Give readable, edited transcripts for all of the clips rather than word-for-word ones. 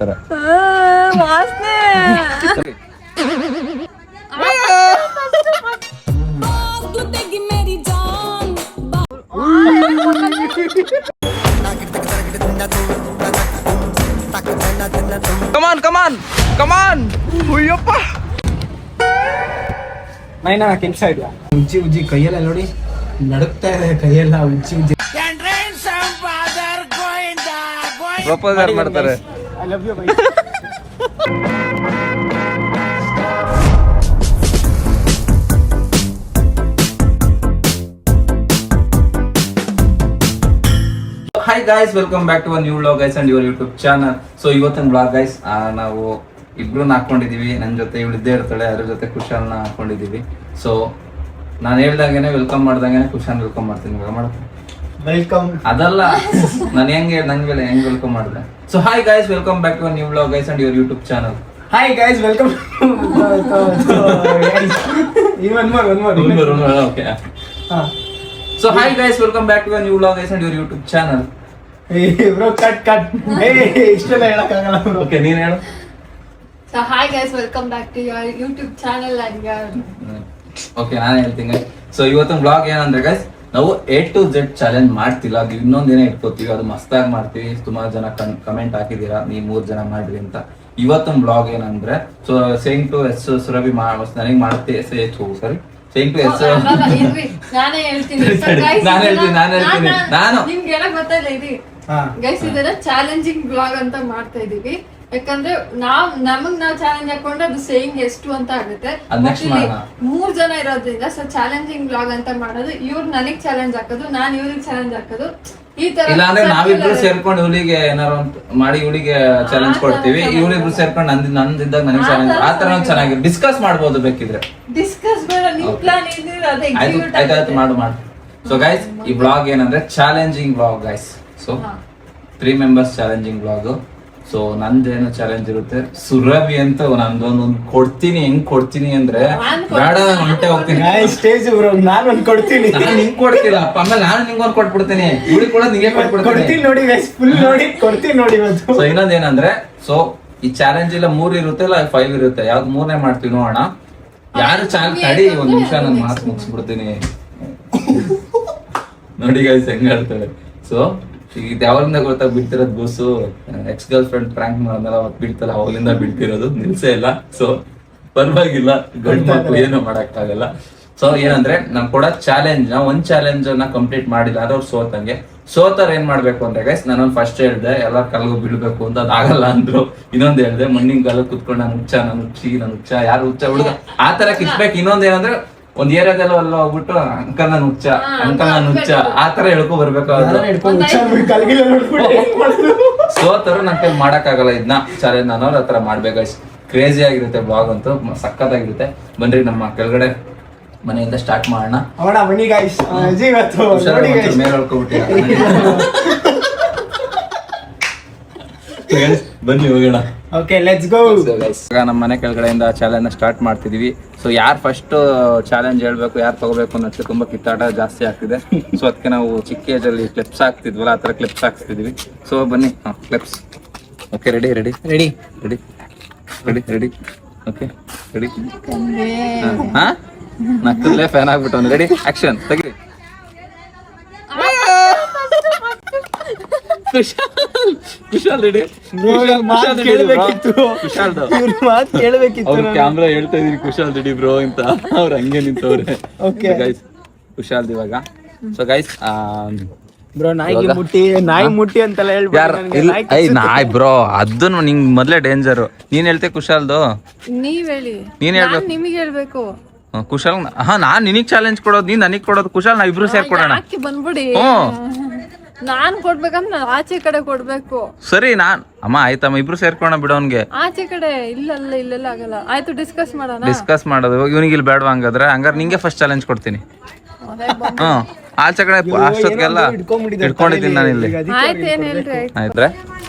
ಮಾಡ್ತಾರೆ. ಕಮಾನ್ ಕಮಾನ್ ಕಮಾನ್. ಅಯ್ಯಪ್ಪ ಮೈನಾ ಕೆಲ್ಸ ಇದೆಯಾ? ಉಜ್ಜಿ ಉಜ್ಜಿ ಕೈಯೆಲ್ಲ ನೋಡಿ ನಡುಕ್ತಾ ಇದೆ, ಕೈಯೆಲ್ಲ ಉಜ್ಜಿ ಉಜ್ಜಿ. ಪ್ರಪೋಸ್ ಯಾರು ಮಾಡ್ತಾರೆ? I love you bye. Hi guys, welcome back to a new vlog guys and your YouTube channel. So ಇವತ್ತಿನ ವ್ಲಾಗ್ ಗೈಸ್, ನಾವು ಇಬ್ರನ್ನ ಹಾಕೊಂಡಿದೀವಿ. ನನ್ನ ಜೊತೆ ಇವಳು ಇದ್ದೇ ಇರ್ತಾಳೆ, ಅದ್ರ ಜೊತೆ ಕುಶಾಲ್ನ ಹಾಕೊಂಡಿದೀವಿ. ಸೊ ನಾನು ಹೇಳ್ದಂಗೆನೆ ವೆಲ್ಕಮ್ ಮಾಡ್ದಂಗೆನೆ ಕುಶಾಲ್ ವೆಲ್ಕಮ್ ಮಾಡ್ತೀನಿ. ವೆಲ್ಕಮ್ ಅದಲ್ಲ, ನಾನು ಹೆಂಗೆ ನಂಗೆ ಹೆಂಗ್ ವೆಲ್ಕಮ್ ಮಾಡಿದೆ. So hi guys, welcome back to a new vlog guys and your YouTube channel. Hi guys, welcome. Okay. So hi guys, welcome back to a new vlog guys and your YouTube channel. Bro cut cut. ಇಷ್ಟೆಲ್ಲ ಹೇಳಕ್ಕಾಗಲ್ಲ bro. Okay, ನೀನ್ ಹೇಳು. So hi guys, welcome back to your YouTube channel and your... okay, ನಾನು ಹೇಳ್ತೀನಿ. So ಇವತ್ತಿನ blog ಏನಂದ್ರೆ guys, ನಾವು A to Z challenge ಮಾಡ್ತಿಲ್ಲ, ಅದು ಇನ್ನೊಂದೇನೇ ಇಟ್ಕೋತೀವಿ. ಅದು ಮಸ್ತಾಗಿ ಮಾಡ್ತೀವಿ. ಸುಮಾರು ಜನ ಕಮೆಂಟ್ ಹಾಕಿದೀರಾ, ನೀವು 3 ಜನ ಮಾಡ್ರಿ ಅಂತ. ಇವತ್ತಿನ ಬ್ಲಾಗ್ ಏನಂದ್ರೆ, so saying to yes Surabhi ನನಗೆ ಮಾಡ್ತೀವಿ. ಸಾರಿ, ಸೇಯಿಂಗ್ ಟು ಎಸ್ ನಾನೇ ಹೇಳ್ತೀನಿ. ನಾನು ನಿಮ್ಗೆ ಹೇಳಕ್ ಗೊತ್ತಿಲ್ಲ ಇರಿ ಗೈಸ್, ಇದನ್ನ ಚಾಲೆಂಜಿಂಗ್ ಬ್ಲಾಗ್ ಅಂತ ಮಾಡ್ತಾ ಇದೀವಿ. ಯಾಕಂದ್ರೆ ನಮಗ್ ಚಾಲೆಂಜ್ ಹಾಕೊಂಡ್ರೆ ಅದು ಸೇಯಿಂಗ್ ಎಷ್ಟು ಅಂತ ಆಗುತ್ತೆ. 3 ಜನ ಇರೋದ್ರಿಂದ ಸೊ ಚಾಲೆಂಜಿಂಗ್ ಬ್ಲಾಗ್ ಅಂತ ಮಾಡೋದು. ಇವ್ರು ನನಗ್ ಚಾಲೆಂಜ್ ಹಾಕೋದು, ನಾನ್ ಇವ್ರಿಗೆ ಚಾಲೆಂಜ್ ಹಾಕೋದು, ಈ ತರ. ಇಲ್ಲಾಂದ್ರೆ ನಾವಿಬ್ರು ಸೇರ್ಕೊಂಡು ಇವಳಿಗೆ ಏನಾರು ಮಾಡಿ ಇವಳಿಗೆ ಚಾಲೆಂಜ್ ಕೊಡ್ತೀವಿ. ಇವಳಿಬ್ರು ಸೇರ್ಕೊಂಡು ನಂದಿದ್ದಾಗ ನನಗೆ ಚಾಲೆಂಜ್, ಆ ತರ ಚೆನ್ನಾಗಿ ಡಿಸ್ಕಸ್ ಮಾಡ್ಬೋದು ಬೇಕಿದ್ರೆ. ಡಿಸ್ಕಸ್ ಬೇಡ, ನಿಮ್ ಪ್ಲಾನ್ ಏನಿದ್ರೆ ಅದು ಎಕ್ಸಿಕ್ಯೂಟ್ ಆಯ್ತು, ಮಾಡು. ಸೊ ಗೈಸ್, ಈ ಬ್ಲಾಗ್ ಏನಂದ್ರೆ challenging blog guys. So 3 members challenging blog. So ನಂದೇನು ಚಾಲೆಂಜ್ ಇರುತ್ತೆ, ಸುರಭಿ ಅಂತ ನಂದೊಂದು ಕೊಡ್ತೀನಿ. ಹೆಂಗ್ ಕೊಡ್ತೀನಿ ಅಂದ್ರೆ, ಬೇಡ ಹೊಂಟೆ ಹೋಗ್ತೀನಿ ಸ್ಟೇಜ್ ಬ್ರೋ, ನಾನು ಒಂದ್ ಕೊಡ್ತೀನಿ. ನಾನು ನಿಂಗ್ ಕೊಡ್ತೀರ, ಆಮೇಲೆ ನಾನು ನಿಂಗೊಂದು ಕೊಟ್ಬಿಡ್ತೀನಿ. ಇವಳಿಗೆ ಕೂಡ ನಿಂಗೆ ಕೊಡ್ತೀನಿ ನೋಡಿ ಗೈಸ್, ಫುಲ್ ನೋಡಿ ಕೊಡ್ತೀನಿ ನೋಡಿ ಇವತ್ತು. ಸೊ ಇನ್ನೊಂದೇನಂದ್ರೆ, ಸೊ ಈ ಚಾಲೆಂಜ್ ಇಲ್ಲ 3 ಇರುತ್ತೆ, ಇಲ್ಲ 5 ಇರುತ್ತೆ. ಯಾವ್ದು 3ನೇ ಮಾಡ್ತೀವಿ ನೋಡೋಣ. ಯಾರು ತಡಿ, 1 ನಿಮಿಷ ನಾನು ಮಾತು ಮುಗಿಸ್ಬಿಡ್ತೀನಿ. ನೋಡಿ ಗೈಸ್ ಹೆಂಗ್ ಹೇಳ್ತಾರೆ. ಸೊ ಇದು ಯಾವಾಗಿಂದ ಗೊತ್ತಾ ಬಿಡ್ತಿರೋದು ಬೂಸು, ಎಕ್ಸ್ ಗರ್ಲ್ ಫ್ರೆಂಡ್ ಪ್ರ್ಯಾಂಕ್ ಮಾಡೋದಲ್ಲ, ಅವತ್ತು ಬಿಡ್ತಲ್ಲ, ಅವಾಗಿಂದ ಬಿಡ್ತಿರೋದು, ನಿಲ್ಸೇ ಇಲ್ಲ. ಸೊ ಪರವಾಗಿಲ್ಲ, ಗಂಡು ಮಕ್ಕಳು ಏನೂ ಮಾಡಕ್ಕಾಗಲ್ಲ. ಸೊ ಏನಂದ್ರೆ, ನಮ್ ಕೂಡ ಚಾಲೆಂಜ್, ಒಂದ್ ಚಾಲೆಂಜ್ ಅನ್ನ ಕಂಪ್ಲೀಟ್ ಮಾಡಿಲ್ಲ ಅಂದ್ರೆ ಅವ್ರು ಸೋತಂಗೆ. ಸೋತರ್ ಏನ್ ಮಾಡ್ಬೇಕು ಅಂದ್ರೆ ಗೈಸ್, ನಾನು ಫಸ್ಟ್ ಹೇಳ್ದೆ ಎಲ್ಲಾರ ಕಲ್ಗೂ ಬೀಳ್ಬೇಕು ಅಂತ, ಅದಾಗಲ್ಲ ಅಂದ್ರು. ಇನ್ನೊಂದ್ ಹೇಳ್ದೆ, ಮಣ್ಣಿನ ಕಾಲ ಕುತ್ಕೊಂಡು ನಾನು ಹುಚ್ಚ ಯಾರು ಹುಚ್ಚ ಹುಡುಗ ಆ ತರ ಕಿತ್ಬೇಕು. ಇನ್ನೊಂದ್ ಏನಂದ್ರೆ, ಒಂದ್ ಏರಿಯಾದಲ್ಲ ಅಲ್ಲ ಹೋಗ್ಬಿಟ್ಟು ಅಂಕಲ್ ನಾನು ಹುಚ್ಚ ಆ ತರ ಹೇಳ್ಕೊ ಬರ್ಬೇಕು. ಸೋತರು ನನ್ ಕೈ ಮಾಡಕ್ ಆಗಲ್ಲ ಇದನ್ನ ಚಾಲೆಂಜ್. ನಾನು ಆ ತರ ಮಾಡ್ಬೇಕು. ಕ್ರೇಜಿ ಆಗಿರುತ್ತೆ ಬ್ಲಾಗ್ ಅಂತೂ, ಸಖತ್ತಾಗಿರುತ್ತೆ. ಬನ್ರಿ ನಮ್ಮ ಕೆಳಗಡೆ ಮನೆಯಿಂದ ಸ್ಟಾರ್ಟ್ ಮಾಡೋಣ. ಮೇಲೆ ಬನ್ನಿ ಹೋಗೋಣ. Okay, let's go. ನಮ್ಮ ಮನೆ ಕೆಳಗಡೆಯಿಂದ ಚಾಲೆಂಜ್ ಸ್ಟಾರ್ಟ್ ಮಾಡ್ತಿದೀವಿ. ಸೊ ಯಾರು ಫಸ್ಟ್ ಚಾಲೆಂಜ್ ಹೇಳ್ಬೇಕು, ಯಾರು ತಗೋಬೇಕು ಅನ್ನೋದಕ್ಕೆ ತುಂಬಾ ಕಿತ್ತಾಟ ಜಾಸ್ತಿ ಆಗ್ತಿದೆ. ಸೊ ಅದಕ್ಕೆ ನಾವು ಚಿಕ್ಕ ಏಜ್ ಅಲ್ಲಿ ಕ್ಲಿಪ್ಸ್ ಹಾಕ್ತಿದ್ವಲ್ಲ, ಆ ತರ ಕ್ಲಿಪ್ಸ್ ಹಾಕ್ತಿದೀವಿ. ಸೊ ಬನ್ನಿ, clips. Okay, ready ready ready ready ready ready okay ready. ಹಾ, ನಕ್ಕಲ್ಲೇ ಫ್ಯಾನ್ ಆಗ್ಬಿಟ್ಟು. ರೆಡಿ, ಆಕ್ಷನ್, ತೆಗಿರಿ. ಕುಶಾಲ್ ರೆಡಿ. ಕ್ಯಾಮ್ರಾ ಹೇಳ್ತಾ ಇದೀನಿ ಕುಶಾಲ್ ರೆಡಿ ಬ್ರೋ ಅಂತ, ಅವ್ರು ಹಂಗೆ ನಿಂತವ್ರೆ. ಕುಶಾಲ್ ಇವಾಗ. ಸೊ ಗೈಸ್, ಬ್ರೋ ನಾಯಿ ಮುಟ್ಟಿ ಅಂತೆಲ್ಲ ನಾಯಿ ಬ್ರೋ, ಅದನ್ನು ನಿಂಗ್ ಮೊದ್ಲೇ ಡೇಂಜರ್. ನೀನ್ ಹೇಳ್ತೆ ಕುಶಾಲ್ದು, ನೀವ್ ಹೇಳಿ. ನೀನ್ ಹೇಳ್ಬೇಕು, ನಿಮಗೆ ಹೇಳ್ಬೇಕು. ಕುಶಾಲ್. ನಾನ್ ನಿನಗ್ ಚಾಲೆಂಜ್ ಕೊಡೋದು, ನೀನ್ ನನಗ್ ಕೊಡೋದು. ಕುಶಾಲ್ ನಾವ್ ಇಬ್ರು ಸೇರ್ಕೊಡೋಣ. ಬಂದ್ಬಿಡಿ, ನಾನ್ ಕೊಡ್ಬೇಕಂದ್ರೆ ಆಚೆ ಕಡೆ ಕೊಡ್ಬೇಕು. ಸರಿ, ಅಮ್ಮ ಆಯ್ತಮ್ಮ, ಇಬ್ರು ಸೇರ್ಕೋಣ ಬಿಡು. ಅವ್ನ್ಗೆ ಆಚೆ ಕಡೆ ಇಲ್ಲೆಲ್ಲ ಆಗಲ್ಲ. ಆಯ್ತು, ಡಿಸ್ಕಸ್ ಮಾಡೋದು. ಇವನಿಗೆ ಇಲ್ಲಿ ಬೇಡವಾ? ಹಂಗಾರೆ ನಿಂಗೆ ಫಸ್ಟ್ ಚಾಲೆಂಜ್ ಕೊಡ್ತೀನಿ. ಆಚೆ ಕಡೆ ಅಷ್ಟೊತ್ತಿಗೆಲ್ಲ ಇಟ್ಕೊಂಡಿದ್ದೀನಿ ನಾನು ಇಲ್ಲಿ. ಆಯ್ತ್ರೆ,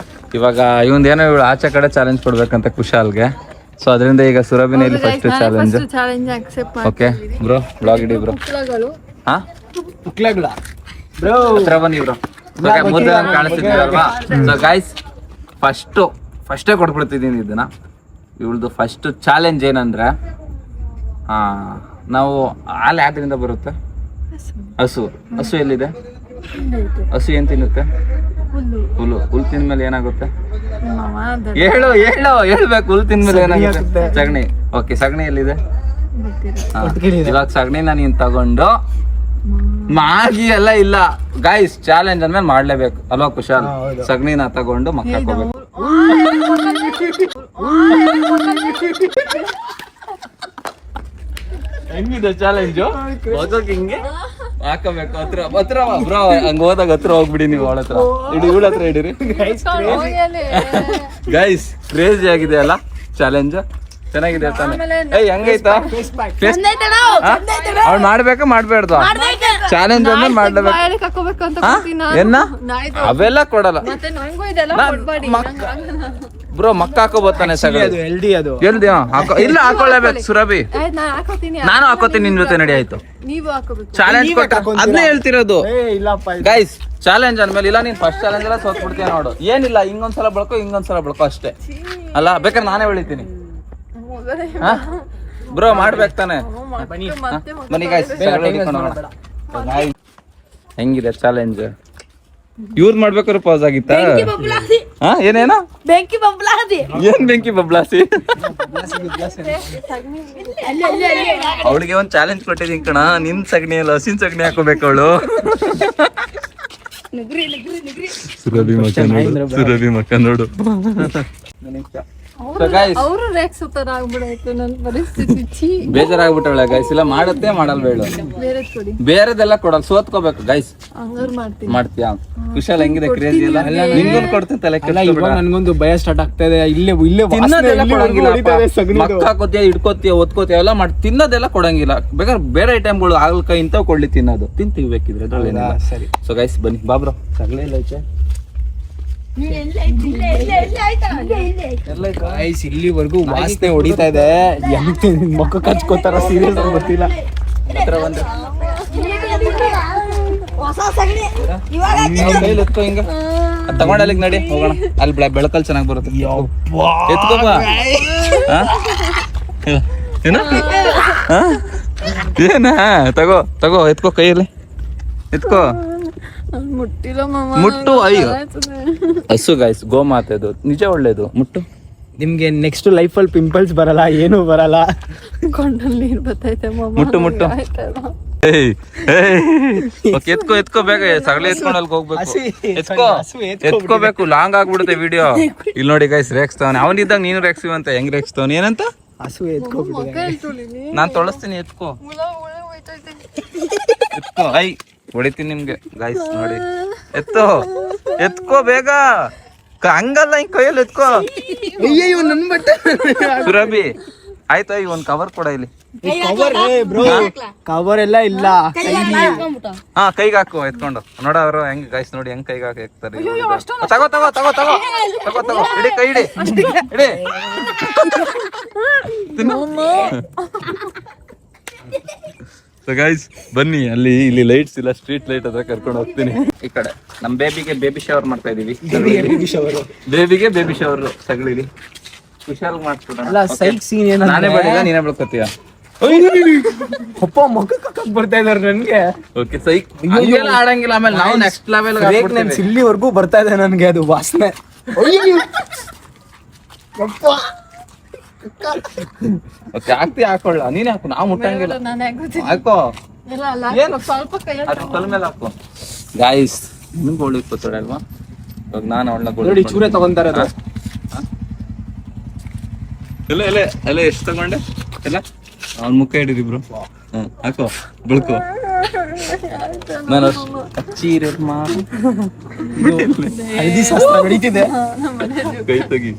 ಇವಾಗ ಇವಂದ ಏನೋ ಇವಳು ಆಚೆ ಕಡೆ ಚಾಲೆಂಜ್ ಕೊಡ್ಬೇಕಂತ ಕುಶಾಲ್ಗೆ. ಸೊ ಅದರಿಂದ ಈಗ ಸುರಭಿನ ಇಲ್ಲಿ first challenge. Okay bro, blog ಇಡಿ ಬ್ರೋ. ಹಾ, ಬ್ರೋ ಹತ್ರ ಬನ್ನಿ ಬ್ರೋ. 3 ಜನ ಕಾಣಿಸ್ತಿದ್ದೀರಲ್ವಾ? ಸೊ ಗೈಸ್, ಫಸ್ಟ್ ಫಸ್ಟೇ ಕೊಟ್ಬಿಡ್ತಿದ್ದೀನಿ ಇದನ್ನ. ಇವಳ್ದು ಫಸ್ಟ್ ಚಾಲೆಂಜ್ ಏನಂದ್ರೆ ನಾವು ಹಾಲು ಯಾವ್ದ್ರಿಂದ ಬರುತ್ತೆ? ಹಸು. ಹಸು ಎಲ್ಲಿದೆ? ಹಸು ಏನ್ ತಿನ್ನುತ್ತೆ? ಹುಲ್ಲು. ಹುಲ್ಲು ತಿಂದ್ಮೇಲೆ ಏನಾಗುತ್ತೆ? ಹೇಳ್ಬೇಕು. ಹುಲ್ಲು ತಿಂದ್ಮೇಲೆ ಏನಾಗುತ್ತೆ? ಸಗಣಿ. ಓಕೆ, ಸಗಣಿ ಎಲ್ಲಿದೆ? ಇವಾಗ ಸಗಣಿನ ನೀನ್ ತಗೊಂಡು ಮಾಗಿ ಎಲ್ಲ ಇಲ್ಲ ಗೈಸ್, ಚಾಲೆಂಜ್ ಅಂದ್ಮೇಲೆ ಮಾಡ್ಲೇಬೇಕು ಅಲ್ವಾ ಕುಶಾಲ್? ಸಗಣಿನ ತಗೊಂಡು ಮಕ್ಕಾಕೋಬೇಕು. ಹೆಂಗಿದೆ ಚಾಲೆಂಜು? ಹಿಂಗೆ ಹಾಕಬೇಕು. ಹತ್ರ ಬ್ರೋ, ಹಂಗ ಹೋದಾಗ ಹತ್ರ ಹೋಗ್ಬಿಡಿ ನೀವು. ಅವಳ ಹತ್ರ ಇಡಿ, ಇವಳ ಹತ್ರ ಇಡಿರಿ ಗೈಸ್. ಕ್ರೇಜಿ ಆಗಿದೆ ಅಲ್ಲ ಚಾಲೆಂಜ್? ಚೆನ್ನಾಗಿದೆ ತಾನೆ? ಹೆಂಗೈತಾ? ಅವ್ಳು ಮಾಡ್ಬೇಕಾ ಮಾಡ್ಬೇಡ್ದು? ಚಾಲೆಂಜ್ ಅಂದ್ರೆ ಮಾಡ್ಲೇಬೇಕು. ಏನ ಅವೆಲ್ಲ ಕೊಡಲ್ಲ ಬ್ರೋ. ಮಕ್ಕ ಹಾಕೋಬೋತಾನೆ ಎಲ್ಡಿ ಇಲ್ಲ, ಹಾಕೊಳ್ಳೇಬೇಕು ಸುರಭಿ. ನಾನು ಹಾಕೋತೀನಿ ನಿನ್ ಜೊತೆ. ನಡಿ ಆಯ್ತು. ಚಾಲೆಂಜ್ ಕೊಟ್ಟ ಅದನ್ನೇ ಹೇಳ್ತಿರೋದು ಗೈಸ್. ಚಾಲೆಂಜ್ ಅಂದ್ಮೇಲೆ ಇಲ್ಲ, ನೀನ್ ಫಸ್ಟ್ ಚಾಲೆಂಜ್ ಎಲ್ಲ ಸೋತ್ಬಿಡ್ತೀಯ ನೋಡು. ಏನಿಲ್ಲ, ಹಿಂಗೊಂದ್ಸಲ ಬಳಕೋ ಹಿಂಗೊಂದ್ಸಲ ಬಳಕೋ ಅಷ್ಟೇ ಅಲ್ಲ. ಬೇಕಾದ್ರೆ ನಾನೇ ಬೆಳಿತೀನಿ ಬ್ರೋ. ಮಾಡ್ಬೇಕು ತಾನೆ? ಬನ್ನಿ ಗೈಸ್, ಹೆಂಗಿದೆ ಚಾಲೆಂಜ್? ಇವ್ರು ಮಾಡ್ಬೇಕಾದ್ರೆ ಪಾಸ್ ಆಗಿತ್ತ? ಏನೇನೋ ಬೆಂಕಿ ಬಬ್ಲಾದಿ. ಏನ್ ಬೆಂಕಿ ಬಬ್ಲಾಸಿ? ಅವಳಿಗೆ ಒಂದ್ ಚಾಲೆಂಜ್ ಕೊಟ್ಟಿದ್ದೀನಿ ಕಣ. ನಿನ್ ಸಗಣಿ ಅಲ್ಲ, ಹಸಿನ್ ಸಗಣಿ ಹಾಕೋಬೇಕು ಅವಳು. ಸುರಭಿ ಮಕ್ಕ ನೋಡು. ಅವರು ರೇಕ್ಸುತ್ತರ ಆಗ್ಬಿಡಾಯ್ತು ನನ್ನ ಪರಿಸ್ಥಿತಿ. ಬೇಜಾರಾಗ್ಬಿಟ್ಟವಳೆ ಗೈಸ್. ಇಲ್ಲ ಮಾಡತ್ತೆ ಮಾಡಲ್ ಬೇಡ, ಬೇರೆದೆಲ್ಲ ಕೊಡಲ್ಲ. ಸೋತ್ಕೋಬೇಕು ಗೈಸ್. ಮಾಡ್ತೀಯಾ ಕುಶಾಲ್? ಹೆಂಗಿದೆ ಕ್ರೇಜಿ ಎಲ್ಲ? ನಿಂಗೊಂದು ಕೊಡ್ತೀನಿ ತಲೆ. ನನ್ಗೊಂದು ಭಯ ಸ್ಟಾರ್ಟ್ ಆಗ್ತಾ ಇದೆ. ಇಲ್ಲೇ ತಿನ್ನೋದೆಲ್ಲ ಕೊಡಂಗಿಲ್ಲ. ಮಕ್ಕ ಹಾಕೋತೀಯ, ಇಟ್ಕೋತೀಯ, ಒತ್ಕೋತೀಯ ಎಲ್ಲ ಮಾಡಿ ತಿನ್ನೋದೆಲ್ಲ ಕೊಡಂಗಿಲ್ಲ. ಬೇಕಾದ್ರೆ ಬೇರೆ ಐಟಮ್ಗಳು ಹಾಗಲ್ಕಾಯಿ ಇಂಥವು ಕೊಡ್ಲಿ, ತಿನ್ನೋದು ತಿಂತೀವಿ ಬೇಕಿದ್ರೆ. ಸರಿ. ಸೊ ಗೈಸ್ ಬನ್ನಿ. ಬಾಬ್ರೋ ಸಗಲೇ ಇಲ್ಲ ಐತೆ. ಇಲ್ಲಿವರೆಗೂ ವಾಸನೆ ಹೊಡಿತಾ ಇದೆ. ಮಕ್ಕ ಕಚ್ಕೋತಾರ ಸೀರಿಯಸ್ ಆಗಿ ಗೊತ್ತಿಲ್ಲ. ಕೈಲಿ ಎತ್ಕೋ, ಹಿಂಗ ತಗೊಂಡ ಅಲ್ಲಿಗೆ ನಡಿ ಹೋಗೋಣ. ಅಲ್ಲಿ ಬೆಳಕಲ್ಲಿ ಚೆನ್ನಾಗಿ ಬರುತ್ತೆ. ಎತ್ಕೋಬ. ಏನ ತಗೋ ತಗೋ, ಎತ್ಕೋ ಕೈಯಲ್ಲಿ ಎತ್ಕೋ. ಮುಟ್ಟು. ಅಯ್ಯೋ, ಹಸು ಗೈಸ್, ಗೋಮಾತೆ ಅದು ನಿಜ ಒಳ್ಳೇದು. ಮುಟ್ಟು. ನಿಮ್ಗೆ ನೆಕ್ಸ್ಟ್ ಲೈಫ್ ಅಲ್ಲಿ ಪಿಂಪಲ್ಸ್ ಬರಲ್ಲ, ಏನು ಬರಲ್ಲ. ಮುಟ್ಟು ಮುಟ್ಟು. ಎತ್ಕೋ ಎತ್ಕೋ, ಬೇಗ ಸಗಳೆ ಎತ್ಕೊಂಡು ಅಲ್ಲಿ ಹೋಗ್ಬೇಕು. ಎತ್ಕೋಬೇಕು. ಲಾಂಗ್ ಆಗ್ಬಿಡುತ್ತೆ ವಿಡಿಯೋ. ಇಲ್ಲಿ ನೋಡಿ ಗೈಸ್, ರೇಕ್ಸ್ತಾವನೆ. ಅವನಿದ್ದಾಗ ನೀನು ರೇಕ್ಸಿವಂತ. ಹೆಂಗ್ ರೇಕ್ಸ್ತಾವನಿ? ಏನಂತ? ಹಸು ಎತ್ಕೋಬಿಟ್ಟು ನಾನ್ ತೊಳಸ್ತೀನಿ. ಎತ್ಕೋ ಎತ್ಕೋ. ಐ ಹೊಡಿತೀನಿ ನಿಮ್ಗೆ ಗೈಸ್. ನೋಡಿ ಎತ್ತೋ, ಎತ್ಕೋ ಬೇಗ. ಹಂಗಲ್ಲ, ಹಿಂಗ್ ಕೈಯಲ್ಲಿ ಎತ್ಕೋ. ಸುರಭಿ ಆಯ್ತಾ? ಈ ಒಂದ್ ಕವರ್ ಕೊಡ ಇಲ್ಲಿ. ಕವರ್ ಎಲ್ಲ ಇಲ್ಲ. ಹಾ, ಕೈಗೆ ಹಾಕು ಎತ್ಕೊಂಡು. ನೋಡ ಅವರು ಹೆಂಗ್ ಗೈಸ್, ನೋಡಿ ಹೆಂಗ್ ಕೈಗೆ ಹಾಕ್ತಾರೆ. ತಗೋ ತಗೋ ತಗೋ ತಗೋ ತಗೋ ತಗೋ. ಇಡಿ ಕೈ ಇಡಿ ಇಡಿ. ಸೊ ಗೈಸ್ ಬನ್ನಿ, ಇಲ್ಲಿ ಲೈಟ್ಸ್ ಇಲ್ಲ, ಸ್ಟ್ರೀಟ್ ಲೈಟ್ ಹತ್ರ ಕರ್ಕೊಂಡು ಹೋಗ್ತೀನಿ. ಈ ಕಡೆ ನಮ್ ಬೇಬಿಗೆ ಬೇಬಿ ಶವರ್ ಮಾಡ್ತಾ ಇದೀವಿ. ಬೇಬಿಗೆ ಬೇಬಿ ಶವರ್ ಸಗಳಿಲಿ ಕುಶಾಲ್ ಮಾಡ್ಸ್ಬಿಡೋಣ. ನಾನೇ ಬೆಳಿಲ್ಲ, ನೀನೇ ಬೆಳ್ಕೊತೀಯ. ಅಪ್ಪ ಮಕ್ಕ ಬರ್ತಾ ಇದಾರೆ ನನ್ಗೆ. ಓಕೆ ಸೈಕ್ ಆಡಂಗಿಲ್ಲ. ಆಮೇಲೆ ನಾವು ನೆಕ್ಸ್ಟ್ ಲೆವೆಲ್ ಇಲ್ಲಿವರೆಗೂ ಬರ್ತಾ ಇದೆ ನನ್ಗೆ ಅದು ವಾಸನೆ. ಓಕೆ ಆಗ್ತಿ, ಹಾಕೊಳ್ಳ. ನೀನೇ ಹಾಕು, ನಾವು ಮುಟ್ಟಂಗಿಲ್ಲ. ಹಾಕೋ, ಏನು ಸ್ವಲ್ಪ ಅದು ಕಲ್ ಮೇಲೆ ಹಾಕು. ಗಾಯ್ಸ್ ನಿಮ್ಗೆ ಗೋಳಿ ಇಪ್ಪತ್ತೋಡೆ ಅಲ್ವಾ? ಇವಾಗ ನಾನು ಅವಳನ್ನ ನೋಡಿ ಚೂರೆ ತಗೊಂತಾರೆ. ಎಲ್ಲ ಎಲ್ಲ ಎಲ್ಲ ಎಷ್ಟು ತಗೊಂಡೆ? ಎಲ್ಲ ಅವ್ನ ಮುಖ ಹಿಡಿರಿ ಬ್ರೋ. ಹಾಕೋ, ಬೆಳ್ಕೋ. ನಾನು ಚೀರ ನಡೀತಿದೆ. ಕೈ ತೆಗಿ,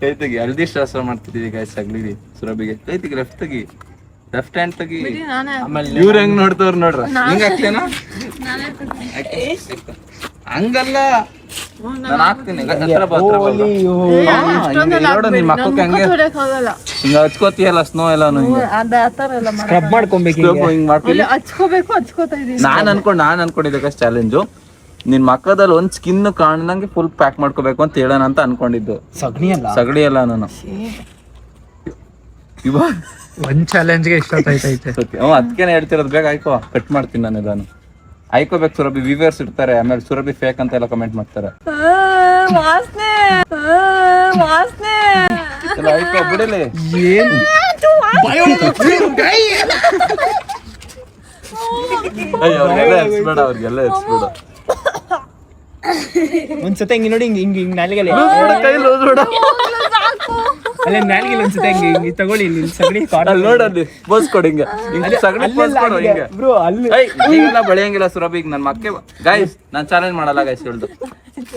ಕೈ ತೆಗಿ. ಹಲ್ದಿ ಶಾಸ್ತ್ರ ಮಾಡ್ತಿದೀವಿ ಗಾಯ್ಸ್. ಸಗ್ಲಿರಿ ಸುರಭಿಗೆ ಕೈ ತೆಗಿ. ಲೆಫ್ಟ್ ತೆಗಿ, ಲೆಫ್ಟ್ ಹ್ಯಾಂಡ್ ತೆಗಿ. ಇವ್ರು ಹೆಂಗ್ ನೋಡ್ತವ್ರ ನೋಡ್ರ. ಹಿಂಗ ಹಾಕ್ತೇನ? ಹಂಗಲ್ಲ, ನಾನು ಹಾಕ್ತೀನಿ. ನೋಡು ನಿಮ್ ಮಕ್ಕಕ್ಕೆ ಹಂಗೆ ಹಿಂಗ ಹಚ್ಕೋತಿಯಲ್ಲ ಸ್ನೋ ಎಲ್ಲಾನು. ಸ್ಕ್ರಬ್ ಮಾಡ್ಕೊಬೇಕು. ಹಿಂಗ್ ಮಾಡ್ತೀನಿ. ಹಚ್ಕೋಬೇಕು, ಹಚ್ಕೋತಾ ಇದೀನಿ. ನಾನ್ ಅನ್ಕೊಂಡಿದ್ದೆ ಚಾಲೆಂಜು. ನಿನ್ ಮಕ್ಕದಲ್ಲಿ ಒಂದ್ ಸ್ಕಿನ್ ಕಾಣಂಗೆ ಫುಲ್ ಪ್ಯಾಕ್ ಮಾಡ್ಕೋಬೇಕು ಅಂತ ಹೇಳೋಣ ಅಂತ ಅನ್ಕೊಂಡಿದ್ದು. ಸಗಣಿ ಅಲ್ಲ ನಾನು ಇವಾಗ ಒಂದ್ ಚಾಲೆಂಜ್ಗೆ ಇಷ್ಟೊತ್ತೈತೆ. ಅದಕ್ಕೇನೆ ಹೇಳ್ತಿರೋದು, ಬೇಗ ಆಯ್ಕೋ, ಕಟ್ ಮಾಡ್ತೀನಿ ನಾನು ಇದನ್ನು. ಆಯ್ಕೋಬೇಕು ಸುರಭಿ, ವಿವರ್ಸ್ ಇರ್ತಾರೆ, ಆಮೇಲೆ ಸುರಭಿ ಫೇಕ್ ಅಂತ ಎಲ್ಲ ಕಮೆಂಟ್ ಮಾಡ್ತಾರೆ. ಆಯ್ಕೋ ಬಿಡಲಿ. ಏನು ಅವ್ರಿಗೆಲ್ಲ ಎರ್ಸ್ಬೇಡ. ಒಂದ್ಸತಿ ಹಿಂಗ್ ನೋಡಿ, ಹಿಂಗ್ ನಾಲಿಗೆಲ್ಲ ಕೈಲಿ ಓದ್ಬೇಡ. ಅಲ್ಲೇ ನಾಲಿಗೆಲ್ಲ ಒಂದ್ಸತಿ ಹಿಂಗ್ ತಗೊಳ್ಳಿ, ಇಲ್ಲಿ ಸಗಣಿ ನೋಡಲ್ಲಿ ಬೋಸ್ ಕೊಡಿ, ಹಿಂಗೆ ಸಗಣಿ ಹಿಂಗೆ ಬ್ರೋ ಅಲ್ಲಿ ಈಗೆಲ್ಲ ಬೆಳೆಯಂಗಿಲ್ಲ ಸುರಭಿ. ಈಗ ನನ್ ಮಕ್ಕೆ ಗೈಸ್ ನಾನ್ ಚಾಲೆಂಜ್ ಮಾಡಲ್ಲ ಗೈಸ್, ಹೇಳ್ದು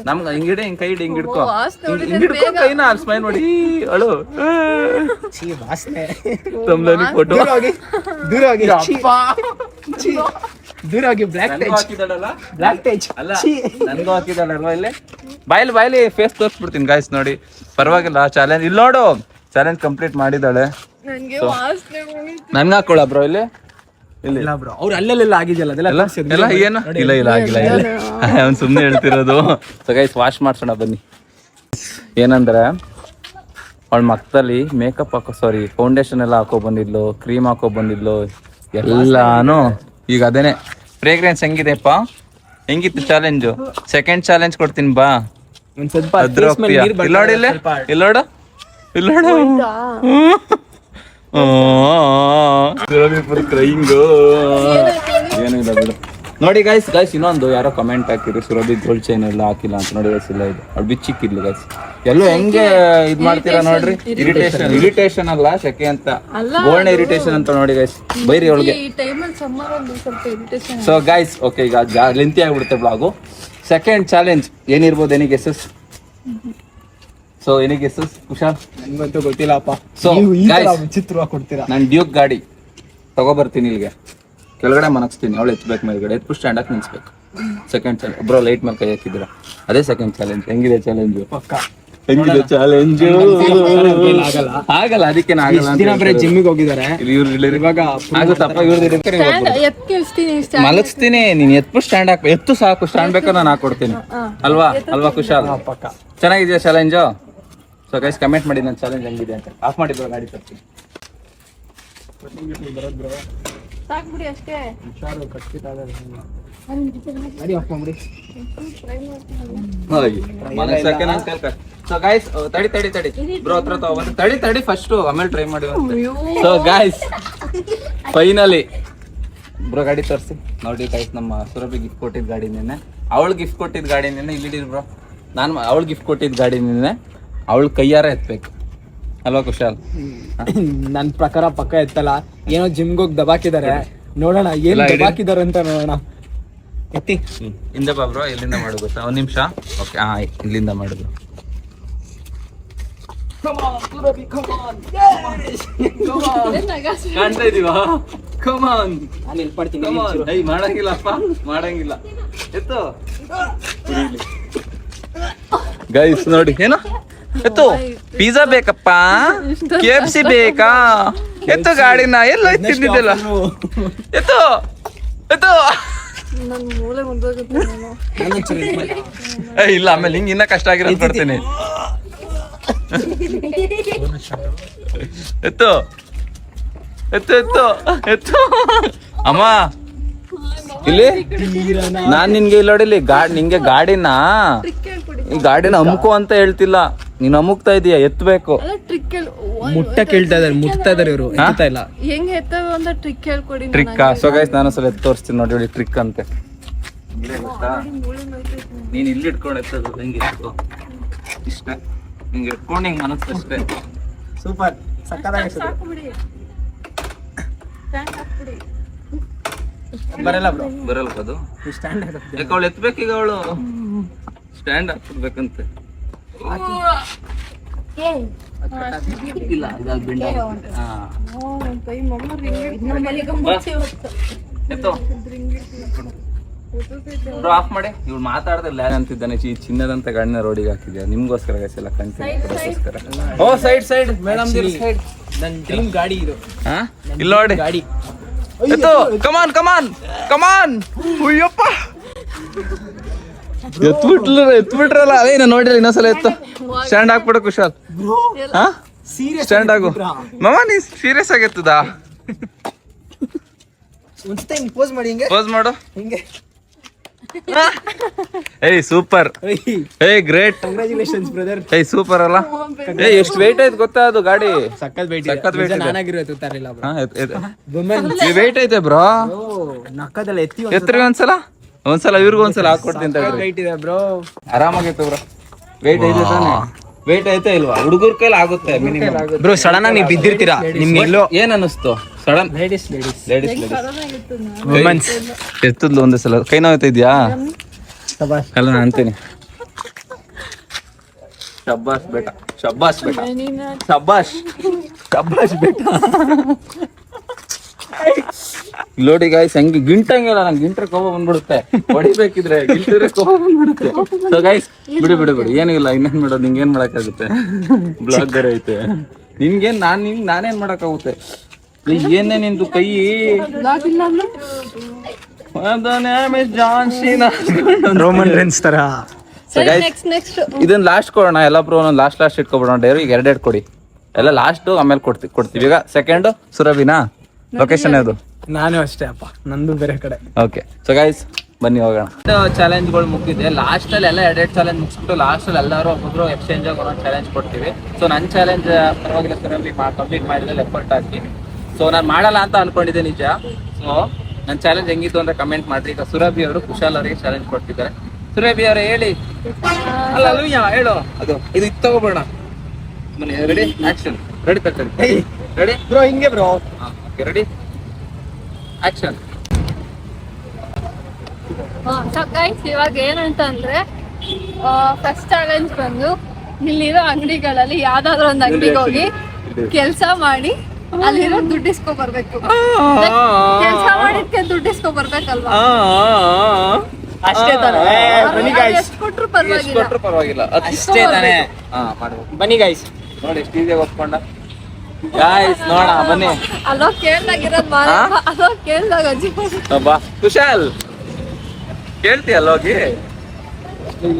ನಮ್ಗೆ ಹಿಂಗಿಡೆ ಹಿಂಗ್ ಕೈ ಹಿಂಗ್ ಹಿಡ್ಕೊ, ಹಿಂಗ್ ಹಿಡ್ಕೊ ಕೈನ, ಅಲ್ಲಿ ಸ್ಮೈಲ್ ಮಾಡಿ ಅಳು. ವಾಸನೆ ತಮ್ಲನಿ ಫೋಟೋ ದೂರ ಹೋಗಿ ದೂರ ಹೋಗಿ. ಬ್ಲಾಕ್ ಟೇಜ್ ಅಲ್ಲ ನನ್ಗೂ ಹಾಕಿದಲ್ಲ ಇಲ್ಲಿ. ಬಾಯ್ಲಿ ಫೇಸ್ ತೋರಿಸ್ಬಿಡ್ತೀನಿ ಗಾಯ್ಸ್, ನೋಡಿ ಪರವಾಗಿಲ್ಲ. ಚಾಲೆಂಜ್ ಇಲ್ಲಿ ನೋಡು, ಚಾಲೆಂಜ್ ಕಂಪ್ಲೀಟ್ ಮಾಡಿದಾಳೆ. ನನ್ಗೆ ಹಾಕೊಳ್ಳ ಬ್ರೋ ಇಲ್ಲಿ ಇಲ್ಲ ಬ್ರೋ, ಅವ್ರು ಅಲ್ಲೆಲ್ಲ ಆಗಿದೆಯಲ್ಲ ಅದೆಲ್ಲ ಎಲ್ಲ ಏನು ಇಲ್ಲ ಆಗಿಲ್ಲ ಅವ್ನು ಸುಮ್ಮನೆ ಹೇಳ್ತಿರೋದು. ಸೊ ಗೈಸ್ ವಾಶ್ ಮಾಡ್ಸೋಣ ಬನ್ನಿ. ಏನಂದ್ರೆ ಅವಳ ಮಕ್ಕದಲ್ಲಿ ಮೇಕಪ್ ಫೌಂಡೇಶನ್ ಎಲ್ಲ ಹಾಕೋ ಬಂದಿದ್ಲು, ಕ್ರೀಮ್ ಹಾಕೋ ಬಂದಿದ್ಲು, ಎಲ್ಲಾನು. ಈಗ ಅದೇನೆ ಫ್ರೇಗ್ರೆನ್ಸ್ ಹೆಂಗಿದೆಪ್ಪ, ಹೆಂಗಿತ್ತು ಚಾಲೆಂಜು? ಸೆಕೆಂಡ್ ಚಾಲೆಂಜ್ ಕೊಡ್ತೀನಿ ಬಾ. ಒಂದ್ ಸ್ವಲ್ಪ ಇಲ್ಲೋಡು ಏನಿಲ್ಲ ಬಿಡು. ನೋಡಿ ಗೈಸ್ ಇನ್ನೊಂದು ಯಾರೋ ಕಮೆಂಟ್ ಹಾಕಿದ್ರು, ಸುರಭಿ ಗೋಲ್ಡ್ ಚೈನ್ ಎಲ್ಲ ಹಾಕಿಲ್ಲ ಅಂತ. ನೋಡಿ ಗೈಸ್ ಇಲ್ಲ, ಇದು ಅವ್ಳು ಬಿಚ್ಚಿಕ್ಕಿದ್ಲು ಗೈಸ್. ಎಲ್ಲೋ ಹೆಂಗೆ ಇದ್ ಮಾಡ್ತೀರಾ ನೋಡ್ರಿ. ಇರಿಟೇಷನ್ ಅಲ್ಲ, ಶೆಕೆ ಅಂತ, ಗೋಲ್ಡ್ ಇರಿಟೇಷನ್ ಅಂತ. ನೋಡಿ ಗೈಸ್ ಬೈರಿ ಅವಳಿಗೆ. ಸೊ ಗೈಸ್ ಓಕೆ, ಈಗ ಲೆಂತಿ ಆಗ್ಬಿಡುತ್ತೆ ಬ್ಲಾಗು. ಸೆಕೆಂಡ್ ಚಾಲೆಂಜ್ ಏನಿರ್ಬೋದು, any guesses? So any guesses Kushal? ನಂಗಂತೂ ಗೊತ್ತಿಲ್ಲಪ್ಪ. ಸೊ ವಿಚಿತ್ರವಾಗಿ ಕೊಡ್ತೀರಾ. ನಾನು ಡ್ಯೂಕ್ ಗಾಡಿ ತಗೋಬರ್ತೀನಿ, ಇಲ್ಲಿಗೆ ಕೆಳಗಡೆ ಮನಗಿಸ್ತೀನಿ, ಅವಳು ಎತ್ಬೇಕು, ಮೇಲ್ಗಡೆ ಎತ್ಬಿಟ್ಟು ಸ್ಟ್ಯಾಂಡ್ ಹಾಕಿ ನಿಲ್ಸ್ಬೇಕು. ಸೆಕೆಂಡ್ ಚಾಲೆಂಜ್ ಬ್ರೋ, ಲೈಟ್ ಮೇಲೆ ಕೈ ಹಾಕಿದ್ದೀರಾ, ಅದೇ ಸೆಕೆಂಡ್ ಚಾಲೆಂಜ್. ಹೆಂಗಿದೆ ಚಾಲೆಂಜು? ಹೆಂಗಿದೆ ಚಾಲೆಂಜು? ಆಗಲ್ಲ, ಅದಕ್ಕೆ ಆಗಲ್ಲ. ಜಿಮ್ಮಿಗೆ ಹೋಗಿದ್ದಾರೆ ಇವಾಗ. ಆಗುತ್ತಪ್ಪ, ಮಲಗಿಸ್ತೀನಿ, ನೀನ್ ಎತ್ಬಿಟ್ಟು ಸ್ಟ್ಯಾಂಡ್ ಹಾಕ್. ಎತ್ತು ಸಾಕು, ಸ್ಟ್ಯಾಂಡ್ ಬೇಕಾದ್ರೆ ನಾನು ಹಾಕೊಡ್ತೀನಿ. ಅಲ್ವಾ ಕುಶಾಲ್? ಚೆನ್ನಾಗಿದೆಯಾ ಚಾಲೆಂಜು? ಸೊ ಗೈಸ್ ಕಮೆಂಟ್ ಮಾಡಿ ನನ್ನ ಚಾಲೆಂಜ್ ಹೆಂಗಿದೆ ಅಂತ. ಆಫ್ ಮಾಡಿದ್ರು ಗಾಡಿ ತರ್ತೀನಿ. ಸೊ ಗೈಸ್ ತಡಿ ಬ್ರೋ, ಹತ್ರ ತಗೊಬಂದು ತಡಿ ಫಸ್ಟ್, ಆಮೇಲೆ ಟ್ರೈ ಮಾಡಿ. ಸೊ ಗೈಸ್ ಫೈನಲಿ ಬ್ರೋ ಗಾಡಿ ತೋರಿಸಿ. ನೋಡಿ ಗೈಸ್, ನಮ್ಮ ಸುರಭಿ ಗಿಫ್ಟ್ ಕೊಟ್ಟಿದ್ದ ಗಾಡಿ ನಿನ್ನೆ, ಅವಳು ಗಿಫ್ಟ್ ಕೊಟ್ಟಿದ್ದ ಗಾಡಿ ನಿನ್ನೆ. ಇಲ್ಲಿ ಬ್ರೋ, ನಾನು ಅವಳು ಗಿಫ್ಟ್ ಕೊಟ್ಟಿದ್ದ ಗಾಡಿ ನಿನ್ನೆ, ಅವಳು ಕೈಯಾರ ಎತ್ಬೇಕು ಅಲ್ವಾ ಕುಶಾಲ್? ನನ್ ಪ್ರಕಾರ ಪಕ್ಕ ಎತ್ತಲ್ಲ. ಏನೋ ಜಿಮ್ಗೆ ಹೋಗಿ ದಬಾಕಿದ್ದಾರೆ, ನೋಡೋಣ ಏನ್ ದಬಾಕಿದ್ದಾರೆ ಅಂತ ನೋಡೋಣ. ಎತ್ತಿ ಹಿಂದೆ ಬಾ ಬ್ರೋ. ಎಲ್ಲಿಂದ ಮಾಡು ಗೊತ್ತಾ? ಒಂದ್ ನಿಮಿಷ. ಓಕೆ, ಇಲ್ಲಿಂದ ಮಾಡಿದ್ರು. ಕಾಣ್ತಾ ಇದೀವಾ? ಕಮಾನ್, ನಾನು ಹೆಲ್ಪ್ ಮಾಡ್ತೀನಿ. ಮಾಡಂಗಿಲ್ಲಪ್ಪ, ಮಾಡಂಗಿಲ್ಲ. ಎತ್ತು ಗೈಸ್ ನೋಡಿ, ಏನು ಎತ್ತು? ಪಿಜ್ಜಾ ಬೇಕಪ್ಪ, KFC ಬೇಕಾ? ಎತ್ತು ಗಾಡಿನ, ಎಲ್ಲ ತಿಂದಿದ್ದಲ್ಲ. ಎತ್ತು ಇಲ್ಲ, ಆಮೇಲೆ ಹಿಂಗ್ ಇನ್ನ ಕಷ್ಟ ಆಗಿರೋದು ಕೊಡ್ತೀನಿ. ಎತ್ತು ಅಮ್ಮ ಇಲ್ಲಿ. ನಾನ್ ನಿನ್ಗೆ ಇಲ್ಲಿ ನೋಡಿಲಿ ನಿಂಗೆ ಗಾಡಿನ ಅಮ್ಕೋ ಅಂತ ಹೇಳ್ತಿಲ್ಲ, ನೀನ್ ಅಮುಕ್ತಾ ಇದೀಯ. ಎತ್ತಬೇಕು, ಮುಟ್ತಾ ಇದಾರೆ ಇವರು, ಎತ್ತಾ ಇಲ್ಲ. ಹೆಂಗ್ ಎತ್ತದು ಅಂತ ಟ್ರಿಕ್ ಹೇಳ್ಕೊಡಿ. ಟ್ರಿಕ್ ಸೊ ಗೈಸ್ ನಾನು ಸಲ ತೋರಿಸ್ತೀನಿ ನೋಡಿ, ಟ್ರಿಕ್ ಅಂತೆ. ನೀನ್ ಇಲ್ಲಿ ಇಟ್ಕೊಂಡು ಎತ್ತದು ಹೆಂಗೆ ಇಷ್ಟ, ಹಿಂಗೆ ಇಟ್ಕೊಂಡು ಹಿಂಗೆ ಮನಸ್ಸಷ್ಟೇ. ಸೂಪರ್, ಸಕ್ಕತ್ತಾಗಿ ಬರಲ್ಲ ಬ್ರೋ, ಬರಲ್ಲ ಅದು ಸ್ಟ್ಯಾಂಡ್. ಯಾಕೆ ಅವಳು ಎತ್ತಬೇಕು, ಈಗ ಅವಳು ಸ್ಟ್ಯಾಂಡ್ ಹಾಕ್ಬಿಡ್ಬೇಕಂತೆ. ಇಲ್ಲ ಆಫ್ ಮಾಡಿ. ಇವ್ಳು ಮಾತಾಡ್ತಿಲ್ಲ ಅಂತಿದ್ದಾನೆ. ಈ ಚಿನ್ನದಂತ ಗಾಡಿನ ರೋಡಿಗೆ ಹಾಕಿದ್ಯಾ ನಿಮ್ಗೋಸ್ಕರ ಎಲ್ಲ ಕಂಟೆಂಟ್. ಓ ಸೈಡ್ ಮೇಡಮ್ ಸೈಡ್. ನನ್ನ ಡ್ರೀಮ್ ಗಾಡಿ ಇದು. ಇಲ್ಲ ನೋಡಿ ಗಾಡಿ. ಕಮಾನ್ ಅಯ್ಯಪ್ಪ, ಎತ್ಬಿಟ್ರಲ್ಲ ಅದೇ ನೋಡಿಲ್ಲ ಇನ್ನೊಂದ್ಸಲ ಎತ್ತು ಸ್ಟ್ಯಾಂಡ್ ಹಾಕ್ಬಿಡು ಕುಶಾಲ್ ಹಾ ಸ್ಟ್ಯಾಂಡ್ ಆಗು ಮಾಮ ನೀ ಸೀರಿಯಸ್ ಆಗಿರ್ತದ ಪೋಸ್ ಮಾಡಿ ಹಿಂಗೆ ಪೋಸ್ ಮಾಡು ಹಿಂಗೆ ಏಯ್ ಸೂಪರ್ ಏಯ್ ಗ್ರೇಟ್ ಕಂಗ್ರಾಚುಲೇಷನ್ಸ್ ಬ್ರದರ್. ಏಯ್ ಸೂಪರ್ ಅಲ್ಲ ಏಯ್ ಎಷ್ಟು ವೆಯ್ಟ್ ಐತೆ ಗೊತ್ತಾ ಅದು ಗಾಡಿ ಸಕ್ಕತ್ weight ಸಖತ್ weight ಇದೆ. ನಾನಾಗಿರೋ ಎತ್ತುತ್ತಾರಿಲ್ಲ ಬ್ರೋ. ವುಮೆನ್ ವೆಯ್ಟ್ ಐತೆ ಬ್ರೋ ನಕ್ಕದಲ್ಲ ಎತ್ತಿ ಎತ್ತರಿ ಒಂದ್ಸಲ ಇವ್ರಿಗೂ ಒಂದ್ಸಲ ಹಾಕೊಡ್ತೀನಿ ತಗೊಳ್ರಿ. weight ಇದೆ ಬ್ರೋ. ಆರಾಮಾಗೈತೆ ಬ್ರೋ ವೆಯ್ಟ್ ಐತೆ ತಾನೆ ವೆಯ್ಟ್ ಐತೆ ಇಲ್ವಾ ಹುಡುಗರ ಕೈಲಿ ಆಗುತ್ತೆ ಮಿನಿಮಮ್ ಬ್ರೋ ಸಡನ್ ಆಗಿ ನೀವು ಬಿದ್ದಿರ್ತೀರಾ ನಿಮ್ಗೆ ಎಲ್ಲೋ ಏನ್ ಅನ್ನಿಸ್ತು ಸಡನ್ ಲೇಡೀಸ್ ಲೇಡೀಸ್ ವುಮೆನ್ಸ್ ಎತ್ತದ್ಲು ಒಂದೇ ಸಲ ಕೈ ನೋಯ್ತಾ ಇದ್ಯಾ ಅಲ್ಲ ನಾನು ಅಂತೀನಿ ಶಬ್ಬಾಸ್ ಬೇಟ ಶಬ್ಬಾಸ್ ಬೇಟ ಶಬ್ಬಾಸ್ ಶಬ್ಬಾಸ್ ಬೇಟ ನೋಡಿ ಗಾಯ್ಸ್ ಹೆಂಗೆ ಗಿಂಟಂಗಿಲ್ಲ ನಂಗೆ ಗಿಂಟ್ರೆ ಕೋಪ ಬಂದ್ಬಿಡುತ್ತೆ ಹೊಡಿಬೇಕಿದ್ರೆ ಗಿಂಟಿದ್ರೆ ಕೋಪ ಬಂದ್ಬಿಡುತ್ತೆ ಸೊ ಗಾಯ್ಸ್ ಬಿಡಿ ಏನಿಲ್ಲ ಇನ್ನೇನ್ ಮಾಡೋದು ನಿಂಗೇನ್ ಮಾಡಕ್ಕಾಗುತ್ತೆ ಬ್ಲಾಗ್ ಬೇರೆ ಐತೆ ನಿನ್ಗೇನ್ ನಾನೇನ್ ಮಾಡಕ್ಕಾಗುತ್ತೆ ಏನೇ ನಿಂದು ಕೈ ರೋಮನ್ ರೆನ್ಸ್ ತರ. ಇದನ್ನ ಲಾಸ್ಟ್ ಕೊಡೋಣ ಎಲ್ಲ ಬ್ರೋ ಒಂದೊಂದು ಲಾಸ್ಟ್ ಇಟ್ಕೊಬಿಡೋಣ ಡೈರಿ ಈಗ ಎರಡೆರಡು ಕೊಡಿ ಎಲ್ಲ ಲಾಸ್ಟ್ ಆಮೇಲೆ ಕೊಡ್ತೀವಿ ಈಗ ಸೆಕೆಂಡ್ ಸುರಭಿನಾ ಲೊಕೇಶನ್ ಅದು ನಾನು ಅಷ್ಟೇ ಅಪ್ಪ ನಂದು ಬೇರೆ ಕಡೆ. ಓಕೆ ಸೊ ಗೈಸ್ ಬನ್ನಿ ಹೋಗೋಣ. ಚಾಲೆಂಜ್ಗಳು ಮುಗಿದಿದೆ ಲಾಸ್ಟ್ ಅಲ್ಲಿ ಎಲ್ಲ ಎರಡೆರಡು ಚಾಲೆಂಜ್ ಮುಗಿಸ್ಬಿಟ್ಟು ಲಾಸ್ಟ್ ಅಲ್ಲಿ ಎಲ್ಲರೂ ಒಬ್ಬೊಬ್ರು ಎಕ್ಸ್ಚೇಂಜ್ ಆಗಿ ಒಂದೊಂದು ಚಾಲೆಂಜ್ ಕೊಡ್ತೀವಿ. ಸೊ ನನ್ನ ಚಾಲೆಂಜ್ ಪರವಾಗಿಲ್ಲ ಸುರಭಿ ಕಂಪ್ಲೀಟ್ ಮಾಡಿದ್ರೆ ಎಫರ್ಟ್ ಹಾಕಿ. ಸೊ ನಾನು ಮಾಡಲ್ಲ ಅಂತ ಅನ್ಕೊಂಡಿದ್ದೆ ನಿಜ. ಸೊ ನನ್ನ ಚಾಲೆಂಜ್ ಹೆಂಗಿತ್ತು ಅಂತ ಕಮೆಂಟ್ ಮಾಡ್ರಿ. ಈಗ ಸುರಭಿ ಅವರು ಕುಶಾಲ್ ಅವರಿಗೆ ಚಾಲೆಂಜ್ ಕೊಡ್ತಿದ್ದಾರೆ. ಸುರಭಿ ಅವರೇ ಹೇಳಿ ಅಲ್ಲ ಹೇಳು ಅದು ಇದು ತಗೋಬೇಡ ಬನ್ನಿ ರೆಡಿ ಆಕ್ಷನ್ ರೆಡಿ ತಗೊಳ್ಳಿ ರೆಡಿ ಬ್ರೋ ಹಿಂಗೆ bro okay ready action. Guys ಇವಾಗ ಏನಂತ ಅಂದ್ರೆ ಫಸ್ಟ್ ಚಾಲೆಂಜ್ ಬಂದು ಇಲ್ಲಿರೋ ಅಂಗಡಿಗಳಲ್ಲಿ ಯಾವ್ದಾದ್ರು ಒಂದು ಅಂಗಡಿಗೆ ಹೋಗಿ ಕೆಲ್ಸ ಮಾಡಿ ಅಲ್ಲಿರೋ ದುಡ್ಡು ಇಸ್ಕೊ ಬರ್ಬೇಕು. ಕೆಲ್ಸ ಮಾಡಿದ್ಕೆ ದುಡ್ಡು ಇಸ್ಕೊ ಬರ್ಬೇಕಲ್ವಾ? ಅಷ್ಟೇ ತಾನೆ. ಬನ್ನಿ ಗೈಸ್ ಎಷ್ಟು ಕೊಟ್ರು ಪರವಾಗಿಲ್ಲ. ಅಷ್ಟೇ ತಾನೇ ಮಾಡ್ಬೋದು. ಬನ್ನಿ ಗೈಸ್ ನೋಡಿ ಎಷ್ಟು ಈಸಿಯಾಗಿ ಒಪ್ಕೊಂಡ ಗಾಯ್ಸ್ ನೋಡ ಬನ್ನಿ. ಅಲ್ಲೋ ಕೇಳ್ದಾಗಿರೋದ್ ಅಲ್ಲೋ ಕೇಳ್ದಾಗ ಅಜ್ಜಿ ಬಾ ಕುಶಾಲ್ ಕೇಳ್ತೀಯಲ್ಲ ಹೋಗಿ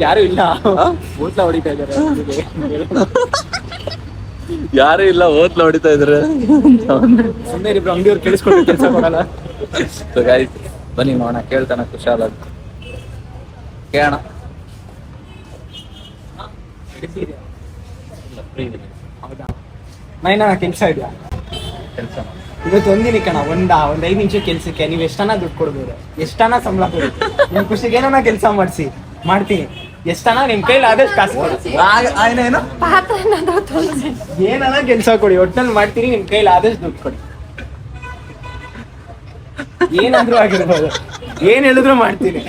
ಯಾರು ಇಲ್ಲ ಓಟ್ಲ ಹೊಡಿತಾ ಇದಾರೆ ಯಾರು ಇಲ್ಲ ಓದ್ಲ ಹೊಡಿತಾ ಇದ್ರೆ ಸುಮ್ಮನೆ ಇಬ್ರು ಅಂಗಡಿಯವ್ರು ಕೇಳಿಸ್ಕೊಂಡು ಕೆಲಸ ಕೊಡಲ್ಲ. ಸೊ ಗಾಯ್ಸ್ ಬನ್ನಿ ನೋಡೋಣ ಕೇಳ್ತಾನ ಕುಶಾಲ್ ಅದು ಕೇಳೋಣ. ನೈನಾ ಕೆಲಸ ಇದೆಯಾ ಕೆಲಸ ಇವತ್ತು ಒಂದಿನ ಕಣ ಒಂದ್ 5 ನಿಮಿಷ ಕೆಲ್ಸಕ್ಕೆ ನೀವು ಎಷ್ಟನ ದುಡ್ಡು ಕೊಡ್ಬೋದು, ಎಷ್ಟನ ಸಂಬಳ ಕೊಡಿ, ನಿಮ್ ಖುಷಿಗೆ ಏನನ ಕೆಲಸ ಮಾಡ್ತೀನಿ, ಎಷ್ಟನ ನಿಮ್ ಕೈಲಿ ಆದಷ್ಟು ಕಾಸು ಕೊಡಿ, ಏನನ ಕೆಲಸ ಕೊಡಿ, ಒಟ್ನಲ್ಲಿ ಮಾಡ್ತೀನಿ, ನಿಮ್ ಕೈಲಿ ಆದಷ್ಟು ದುಡ್ಡು ಕೊಡಿ, ಏನಾದ್ರೂ ಆಗಿರ್ಬೋದು, ಏನ್ ಹೇಳಿದ್ರು ಮಾಡ್ತೀನಿ.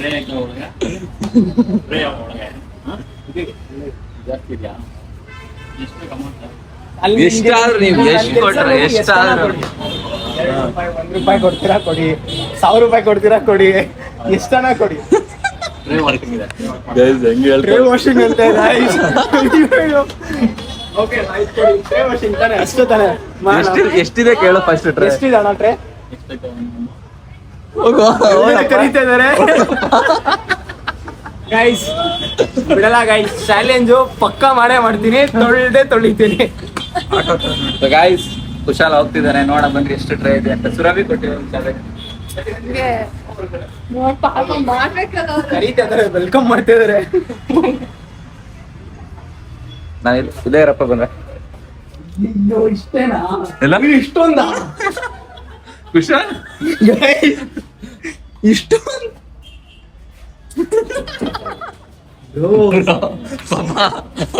ಎಷ್ಟಾದ್ರೂ ನೀವು ಎಷ್ಟು ಕೊಟ್ರೆ ಎಷ್ಟಾದ್ರೂ ₹1 ಕೊಡ್ತೀರಾ ಕೊಡಿ, ₹1000 ಕೊಡ್ತೀರಾ ಕೊಡಿ, ಎಷ್ಟನ ಕೊಡಿ. ವಾಷಿಂಗ್ ಅಂತ ಅಷ್ಟು ತಾನೆ. ಎಷ್ಟಿದೆ ಕೇಳೋ ಫಸ್ಟ್ ಟ್ರೈ ಎಷ್ಟಿದೆ ಅಣ್ಣ ಟ್ರೇ ಕರೀತಾ ಇದಾರೆ ಗೈಸ್. ಬಿಡಲ್ಲ ಗೈಸ್, ಚಾಲೆಂಜು ಪಕ್ಕಾ ಮಾಡೇ ಮಾಡ್ತೀನಿ, ತೊಳಿತೀನಿ. ಗಾಯ್ಸ್ ಕುಶಾಲ್ ಹೋಗ್ತಿದ್ದಾರೆ, ನೋಡ ಬನ್ರಿ ಎಷ್ಟು ಟ್ರೈ ಇದೆ ಅಂತ. ಸುರಭಿ ಕೊಟ್ಟಿದ್ದಾರೆ, ಕರೀತಾ ಇದಾರೆ, ವೆಲ್ಕಮ್ ಮಾಡ್ತಾ ಇದಾರೆ. ನಾನು ಇಲ್ಲೇ ಇರಪ್ಪ ಬಂದ್ರೆ ಇಷ್ಟೇನಾ ಇಲ್ಲ ಇಷ್ಟೊಂದ ಕುಶಾಲ್ ಇಷ್ಟೊಂದು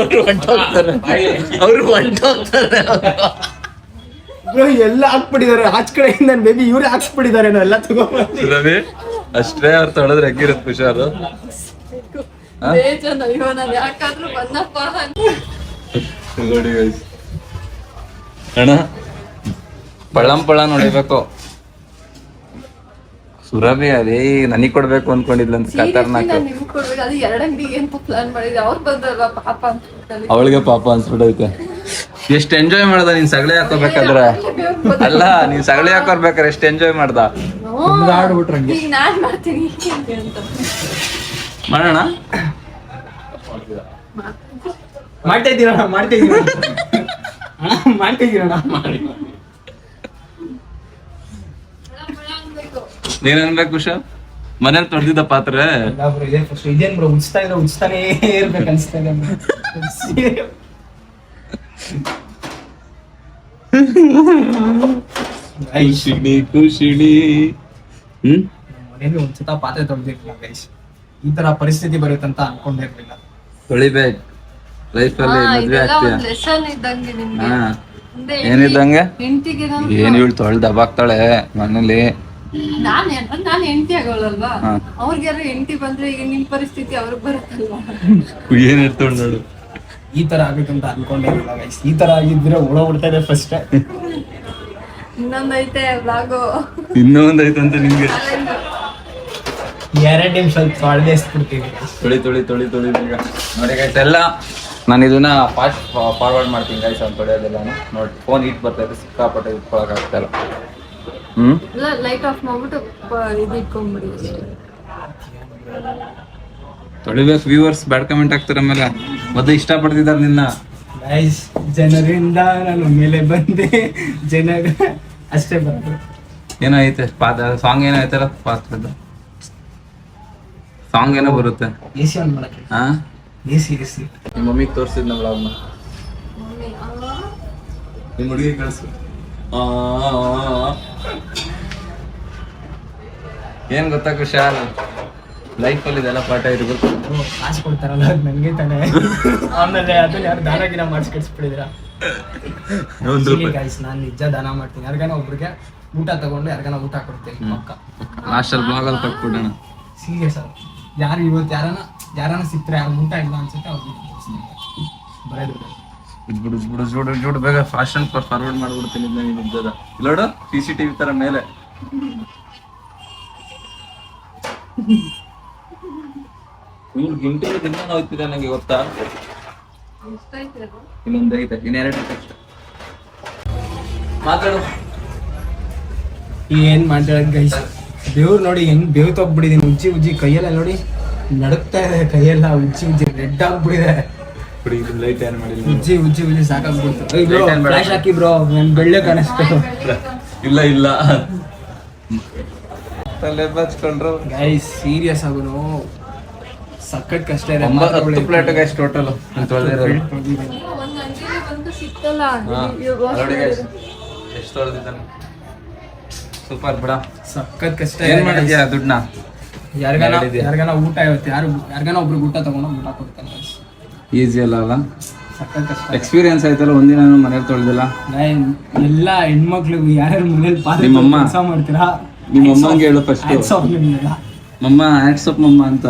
ಅವ್ರು ಹೊಂಟೋಗ್ತಾರೆ. ಎಲ್ಲ ಹಾಕ್ಬಿಟ್ಟಿದ್ದಾರೆ ಆಚ ಕಡೆಯಿಂದ, ಬೇಬಿ ಇವ್ರೆ ಹಾಕ್ಸ್ಬಿಟ್ಟಿದ್ದಾರೆ, ಎಲ್ಲ ತಗೊಂಡ್ಬಂದು. ಸುರಭಿ ಅಷ್ಟೇ ಅವ್ರು ತೊಳೆದ್ರೆ ಹೆಂಗಿರುತ್ತೆ ಕುಶಾಲ್. ಅಣ್ಣ ಪಳ್ಳ ನೋಡಿಬೇಕು. ಸುರಭಿ ಅದೇ ನನಗ್ ಕೊಡ್ಬೇಕು ಅನ್ಕೊಂಡಿದ್ಲಂತ ಖತರ್ನಾಕ್. ಅವಳಿಗೆ ಪಾಪ ಅನ್ಸ್ಬಿಟ್ಟೈತೆ. ಎಷ್ಟ್ ಎಂಜಾಯ್ ಮಾಡ್ದ ನೀನ್ ಸಗಳಿ ಹಾಕೋಬೇಕಾದ್ರೆ. ಅಲ್ಲ ನೀನ್ ಸಗಳಿ ಹಾಕೋರ್ಬೇಕಾದ್ರೆ ಎಷ್ಟ್ ಎಂಜಾಯ್ ಮಾಡ್ದ. ಆಡ್ಬಿಟ್ರಂಗೆ ಮಾಡೋಣ ಮಾಡ್ತಾ ಇದ್ದೀರಣ್ಣ ನೀನ್ ಅನ್ಬೇಕು ಕುಶ ಮನೇಲಿ ತೊಳೆದಿದ್ದ ಪಾತ್ರೆ ಇದೇನ್ ಬ್ರೋ ಉಚ್ತಾನೇ ಇರ್ಬೇಕು ಅನ್ಸ್ತಾ ಇದೆ ಖುಷಿಣಿ ಮನೇಲಿ ಒಂದ್ಸತ ಪಾತ್ರೆ ತೊಳೆದಿರ್ಲಿಲ್ಲ ಗೈಸ್, ಈ ತರ ಪರಿಸ್ಥಿತಿ ಬರುತ್ತಂತ ಅನ್ಕೊಂಡಿರ್ಲಿಲ್ಲ. ತೊಳಿಬೇಕು ಲೈಫ್ ಅಲ್ಲಿ ಮದ್ವೆ ಆಗ್ತೀಯ. ಲೆಸನ್ ಇದ್ದಂಗೆ ನಿಮ್ಗೆ. ಹಾ ಮುಂದೆ ಏನಿದ್ದಂಗೆ ಹೆಂಡ್ತಿಗೆ ಏನ್ ಇವಳು ತೊಳ್ದು ದಬಾಕ್ತಾಳೆ ಮನೇಲಿ. ನಾನು ಹೆಂಡತಿ ಆಗೋಳಲ್ವಾ, ಹಾ. ಅವ್ರಿಗಾರು ಹೆಂಡತಿ ಬಂದ್ರೆ ಈಗ ನಿಮ್ ಪರಿಸ್ಥಿತಿ ಅವ್ರಿಗೆ ಬರುತ್ತಲ್ವಾ. ಏನ್ ಇರ್ತವ್ ನೋಡು. ಈ ತರ ಆಗ್ಬೇಕಂತ ಅನ್ಕೊಂಡಿರ್ಲಿಲ್ಲ ಗೈಸ್, ಈ ತರ ಆಗಿದ್ರೆ ಓಡೋಗ್ಬಿಡ್ತಾ ಇದೆ ಫಸ್ಟ್. ಇನ್ನೊಂದೈತೆ ಬ್ಲಾಗು, ಇನ್ನೂ ಒಂದೈತಂತೆ ನಿಮ್ಗೆ. ಎರಡು ನಿಮಿಷ ಸ್ವಲ್ಪ ಅಳ್ದೆ ಎಸ್ಬಿಡ್ತೀವಿ. ತೊಳಿ ಈಗ ನೋಡಿ ಗೈಸ್ ಎಲ್ಲ ನಾನು ಇದನ್ನ ಫಾಸ್ಟ್ ಫಾರ್ವರ್ಡ್ ಮಾಡ್ತೀನಿ ಗೈಸ್ ಅಂತ ತೊಳೆಯೋದಿಲ್ಲ. ನೋಡಿ ಫೋನ್ ಹೀಟ್ ಬರ್ತಾ ಇದೆ, ಸಿಕ್ಕಾಪಟ್ಟೆ ಇಟ್ಕೊಳಕ್ ಆಗ್ತಾ ಇಲ್ಲ. ಲೈಟ್ ಆಫ್ ಮಾಡ್ಬಿಟ್ಟು ಇದು ಇಟ್ಕೊಂಡ್ಬಿಡಿ ಅಷ್ಟೇ. ತೊಳಿಬೇಕು, ವ್ಯೂವರ್ಸ್ ಬ್ಯಾಡ್ ಕಮೆಂಟ್ ಆಗ್ತಾರೆ ಆಮೇಲೆ. ಮೊದಲು ಇಷ್ಟ ಪಡ್ತಿದ್ದಾರೆ ನಿನ್ನ ಗೈಸ್, ಜನರಿಂದ ನಾನು ಮೇಲೆ ಬಂದೆ, ಜನರ ಅಷ್ಟೇ ಬಂತು. ಏನೋ ಐತೆ ಸಾಂಗ್ ಏನೋ ಐತಲ್ಲ ಪಾತ್ರದ ಸಾಂಗ್ ಏನೋ ಬರುತ್ತೆ. ಎಸಿ ಆನ್ ಮಾಡಕ್ಕೆ. ಹಾ ಎಸಿ ನಿಮ್ಮ ಮಮ್ಮಿಗೆ ತೋರಿಸಿದ್ನ ವ್ಲಾಗ್ನ, ನಿಮ್ಮ ಹುಡುಗಿ ಕಳಿಸು. ಏನ್ ಗೊತ್ತಾ ಕುಶಾಲ್, ಲೈಫಲ್ಲಿ ಇದೆಲ್ಲ ಪಾಠ ಇರ್ಬೇಕು. ಕಾಸು ಕೊಡ್ತಾರಲ್ಲ ಅದು ನನಗೆ ತಾನೆ. ಆಮೇಲೆ ಅದನ್ನ ಯಾರು ದಾನ ಗಿನ ಮಾಡಿಸಿ ಕಳಿಸ್ಬಿಟ್ಟಿದ್ರ. ಗೈಸ್, ನಾನು ನಿಜ ದಾನ ಮಾಡ್ತೀನಿ. ಯಾರಿಗಾನ ಒಬ್ರಿಗೆ ಊಟ ತಗೊಂಡು ಯಾರಿಗಾನ ಊಟ ಕೊಡ್ತೀನಿ ಪಕ್ಕ. ಲಾಸ್ಟಲ್ಲಿ ಬ್ಲಾಗಲ್ಲಿ ಕಟ್ಬಿಡೋಣ. ಸೀರಿಯಸ್ ಅದು. ಯಾರು ಇವತ್ತು ಯಾರನ್ನ ಸಿಕ್ತಾರೆ, ಯಾರು ಊಟ ಇಲ್ಲ ಅನ್ಸುತ್ತೆ ಅವ್ರಿಗೆ ಬರೋದು. ಜುಡು ಬೇಗ ಫ್ಯಾಷನ್ ಫಾರ್ವರ್ಡ್ ಮಾಡ್ಬಿಡ್ತೀನಿ ನಿದ್ದದ. ಇಲ್ಲೋಡು CCTV ತರ ಮೇಲೆ. ಇವ್ರು ಗಿಂಟೆ ದಿನ ಹೋಗ್ತಿದ್ದೆ ನಂಗೆ ಗೊತ್ತಾ. ಇನ್ನೊಂದು ಐತೆ, ಇನ್ನೆರಡು ಐತೆ ಅಷ್ಟೇ. ಮಾತಾಡು. ಏನ್ ಮಾಡ್ತಾರೆ ಗೈಸ್, ಬೇವ್ರು ನೋಡಿ ಹೆಂಗ್ ಬೇವು ತಗ್ಬಿಟ್ಟಿದೀನಿ. ಉಜ್ಜಿ ಕೈಯೆಲ್ಲ ನೋಡಿ ನಡುಕ್ತಾ ಇದೆ, ಕೈಯೆಲ್ಲ ಉಜ್ಜಿ ರೆಡ್ ಆಗ್ಬಿಟ್ಟಿದೆ. ಲೈಟ್ ಏನ್ ಮಾಡಿಲ್ಲ, ಉಜ್ಜಿ ಸಾಕಾಗ್ಬಿಡ್ತು. ಫ್ಲಾಶ್ ಹಾಕಿ ಬ್ರೋ, ನನ್ ಬೆಳ್ಳೆ ಕಾಣಿಸ್ತು. ಇಲ್ಲ ತಲೆ ಬಚ್ಕೊಂಡ್ರು ಗೈಸ್, ಸೀರಿಯಸ್ ಆಗುನು ಸಕ್ಕತ್ ಕಷ್ಟ ಇದೆ. 10 ಪ್ಲೇಟ್ ಗೈಸ್ ಟೋಟಲ್ ಒಂದ್ ಅಂಗಡಿಲಿ ಬಂದು ಸಿಕ್ತಲ್ಲ, ಎಷ್ಟು ತೊಳೆದಿದ್ದಾನೆ. ಸೂಪರ್ ಬಿಡ, ಸಕ್ಕತ್ ಕಷ್ಟ. ಏನ್ ಮಾಡಿದ್ಯಾ ದುಡ್ಡನ್ನ? ಯಾರಿಗಾನ ಊಟ ಇವತ್ತು ಯಾರಿಗಾನ ಒಬ್ರಿಗೆ ಊಟ ತಗೊಂಡು ಊಟ ಕೊಡ್ತಾನೆ. ಈಸಿ ಅಲ್ಲ, ಸಕ್ಕತ್ ಕಷ್ಟ. ಎಕ್ಸ್ಪೀರಿಯನ್ಸ್ ಆಯ್ತಲ್ಲ. ಒಂದಿನ ಮನೇಲಿ ತೊಳೆದಿಲ್ಲ. ಎಲ್ಲಾ ಹೆಣ್ಮಕ್ಳು ಯಾರ್ಯಾರು ಮನೇಲಿ ಪಾತ್ರೆ ನಿಮ್ಮಮ್ಮ ಕೆಲಸ ಮಾಡ್ತೀರಾ, ನಿಮ್ಮ ಅಮ್ಮಂಗೆ ಹೇಳು ಫಸ್ಟ್. ಮಮ್ಮ ಹ್ಯಾಟ್ಸ್ ಆಫ್ ಮಮ್ಮ ಅಂತ.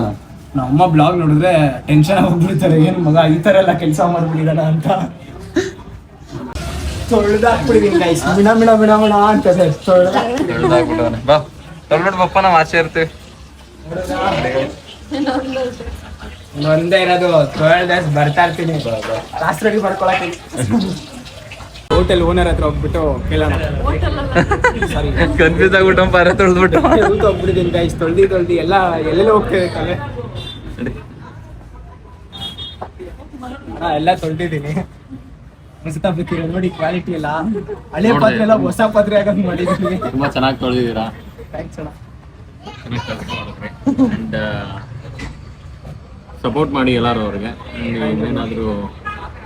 ನಮ್ಮಮ್ಮ ಬ್ಲಾಗ್ ನೋಡಿದ್ರೆ ಟೆನ್ಷನ್ ಹೋಗ್ಬಿಡ್ತಾರೆ, ಏನ್ ಮಗ ಈ ತರ ಎಲ್ಲ ಕೆಲಸ ಮಾಡ್ಬಿಟ್ಟಿದಾನ ಅಂತ. ತೊಳ್ದಾಕ್ಬಿಟ್ಟಿದೀನಿ ಗೈಸ್, ಬಿಣ ಅಂತದೆ. ತೊಳ್ದಾಕ್ಬಿಟ್ಟವನೆ. ಬಾ ತೊಳ್ಬಿಟ್ಟು ಬಪ್ಪ, ನಾವು ಆಚೆ ಇರ್ತೀವಿ. ಒಂದೇ ಇರೋದು, ತೊಳ್ದಾಸ್ ಬರ್ತಾ ಇರ್ತೀನಿ ಕಾಸು ರೆಡಿ ಮಾಡ್ಕೊಳಕ್ಕೆ. ಹೋಟೆಲ್ ಓನರ್ ಹತ್ರ ಹೋಗ್ಬಿಟ್ಟು ಕೇಳೋಣ. ಸಾರಿ, ಕನ್ಫ್ಯೂಸ್ ಆಗ್ಬಿಟ್ಟು ಪಾರೆ ತೊಳ್ದ್ಬಿಟ್ಟು ಹೋಗ್ಬಿಟ್ಟಿದ್ದೀನಿ ಗೈಸ್. ತೊಳ್ದಿ ಎಲ್ಲ ಎಲ್ಲೆಲ್ಲ ಹೋಗ್ತೇವೆ ಕಲೆ. ಎಲ್ಲ ತೊಳ್ದಿದ್ದೀನಿ. ಅನ್ಸುತ್ತಾ ಬೇಕಿರೋ ನೋಡಿ ಕ್ವಾಲಿಟಿ ಎಲ್ಲ. ಹಳೆ ಪಾತ್ರೆ ಎಲ್ಲ ಹೊಸ ಪಾತ್ರೆ ಆಗಂಗ್ ಮಾಡಿದ್ದೀನಿ. ತುಂಬಾ ಚೆನ್ನಾಗಿ ತೊಳೆದಿದ್ದೀರಾ. ಥ್ಯಾಂಕ್ಸ್ ಅಣ್ಣ. ಅಂಡ್ ಸಪೋರ್ಟ್ ಮಾಡಿ ಎಲ್ಲರೂ ಅವ್ರಿಗೆ. ಏನಾದರೂ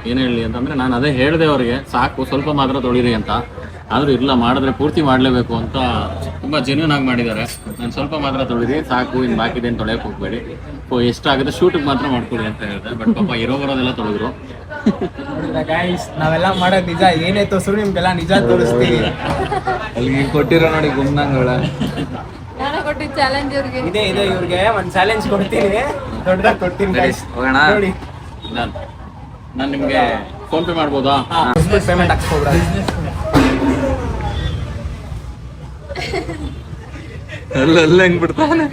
ಏನು ಹೇಳಿ ಅಂತಂದರೆ, ನಾನು ಅದೇ ಹೇಳಿದೆ ಅವ್ರಿಗೆ, ಸಾಕು ಸ್ವಲ್ಪ ಮಾತ್ರ ತೊಳಿರಿ ಅಂತ. ಆದರೂ ಇಲ್ಲ, ಮಾಡಿದ್ರೆ ಪೂರ್ತಿ ಮಾಡಲೇಬೇಕು ಅಂತ ತುಂಬ ಜೆನ್ಯೂನ್ ಆಗಿ ಮಾಡಿದ್ದಾರೆ. ನಾನು ಸ್ವಲ್ಪ ಮಾತ್ರ ತೊಳಿರಿ ಸಾಕು, ಇನ್ನು ಬಾಕಿದೇನು ತೊಳೆಯೋಕೆ ಹೋಗಬೇಡಿ, ಎಷ್ಟಾಗುತ್ತೆ ಶೂಟಿಗೆ ಮಾತ್ರ ಮಾಡ್ಕೊಳ್ಳಿ ಅಂತ ಹೇಳಿದೆ. ಬಟ್ ಪಾಪ ಬರೋದೆಲ್ಲ ತೊಳೆದ್ರು. ಗೈಸ್, ನಾವೆಲ್ಲ ಮಾಡೋದು ನಿಜ. ಏನೇ ತೋರಿಸ್ರು ನಿಮ್ಗೆಲ್ಲ ನಿಜ ತೋರಿಸ್ತೀವಿ. ಅಲ್ಲಿ ಕೊಟ್ಟಿರೋ ನೋಡಿ ಗುಮ್ನಂಗಳ. ನಾನು ಕೊಟ್ಟಿದ್ದ ಚಾಲೆಂಜ್ ಅವ್ರಿಗೆ ಇದೆ ಇವ್ರಿಗೆ ಒಂದು ಚಾಲೆಂಜ್ ಕೊಡ್ತೀನಿ, ದೊಡ್ಡದಾಗಿ ಕೊಡ್ತೀನಿ ಗೈಸ್. ಹೋಗೋಣ. ನೋಡಿ, ನಾನು ನಿಮಗೆ ಫೋನ್ ಪೇ ಮಾಡ್ಬೋದಾ? ಪೇಮೆಂಟ್ ಹಾಕ್ಸ್ಕೊಬ್ರ. ಅಲ್ಲ ಹೆಂಗ್ ಬಿಡ್ತಾನೆ.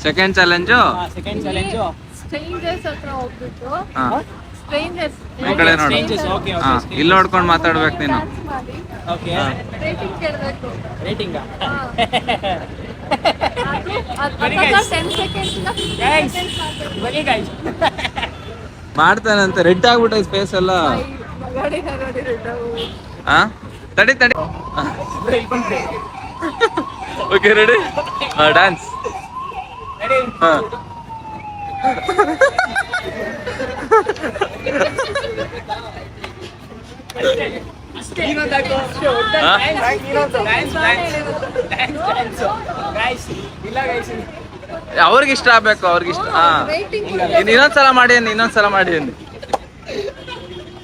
Second challenge second challenge stranger's ಹತ್ರ ಹೋಗ್ಬಿಟ್ಟು ಹಾ ಸ್ಟ್ರೇಂಜರ್ಸ್ ಈ ಕಡೆ ನೋಡು. ಓಕೆ ಹಾ, ಇಲ್ಲಿ ನೋಡ್ಕೊಂಡು ಮಾತಾಡ್ಬೇಕು ನೀನು. ಮಾಡಿ ಓಕೆ. ರೇಟಿಂಗ್ ಕೇಳಬೇಕು. ರೇಟಿಂಗ್ ಅದು 10 ಸೆಕೆಂಡ್ಸ್ ಗೈಸ್, ಬನ್ನಿ ಗೈಸ್. ಮಾಡ್ತಾನಂತೆ ರೆಡ್ ಆಗ್ಬಿಟ್ಟೈತೆ ಫೇಸ್ ಎಲ್ಲ. ಹಾ ತಡಿ ತಡಿ. Okay ready dance. ಹಾ ಅವ್ರಿಗೆ ಇಷ್ಟ ಆಗ್ಬೇಕು, ಅವ್ರಿಗೆ ಇಷ್ಟ. ಹಾ ಇನ್ನೊಂದ್ಸಲ ಮಾಡಿ ಅಂದಿ, ಇನ್ನೊಂದ್ಸಲ ಮಾಡಿ ಅಂದಿ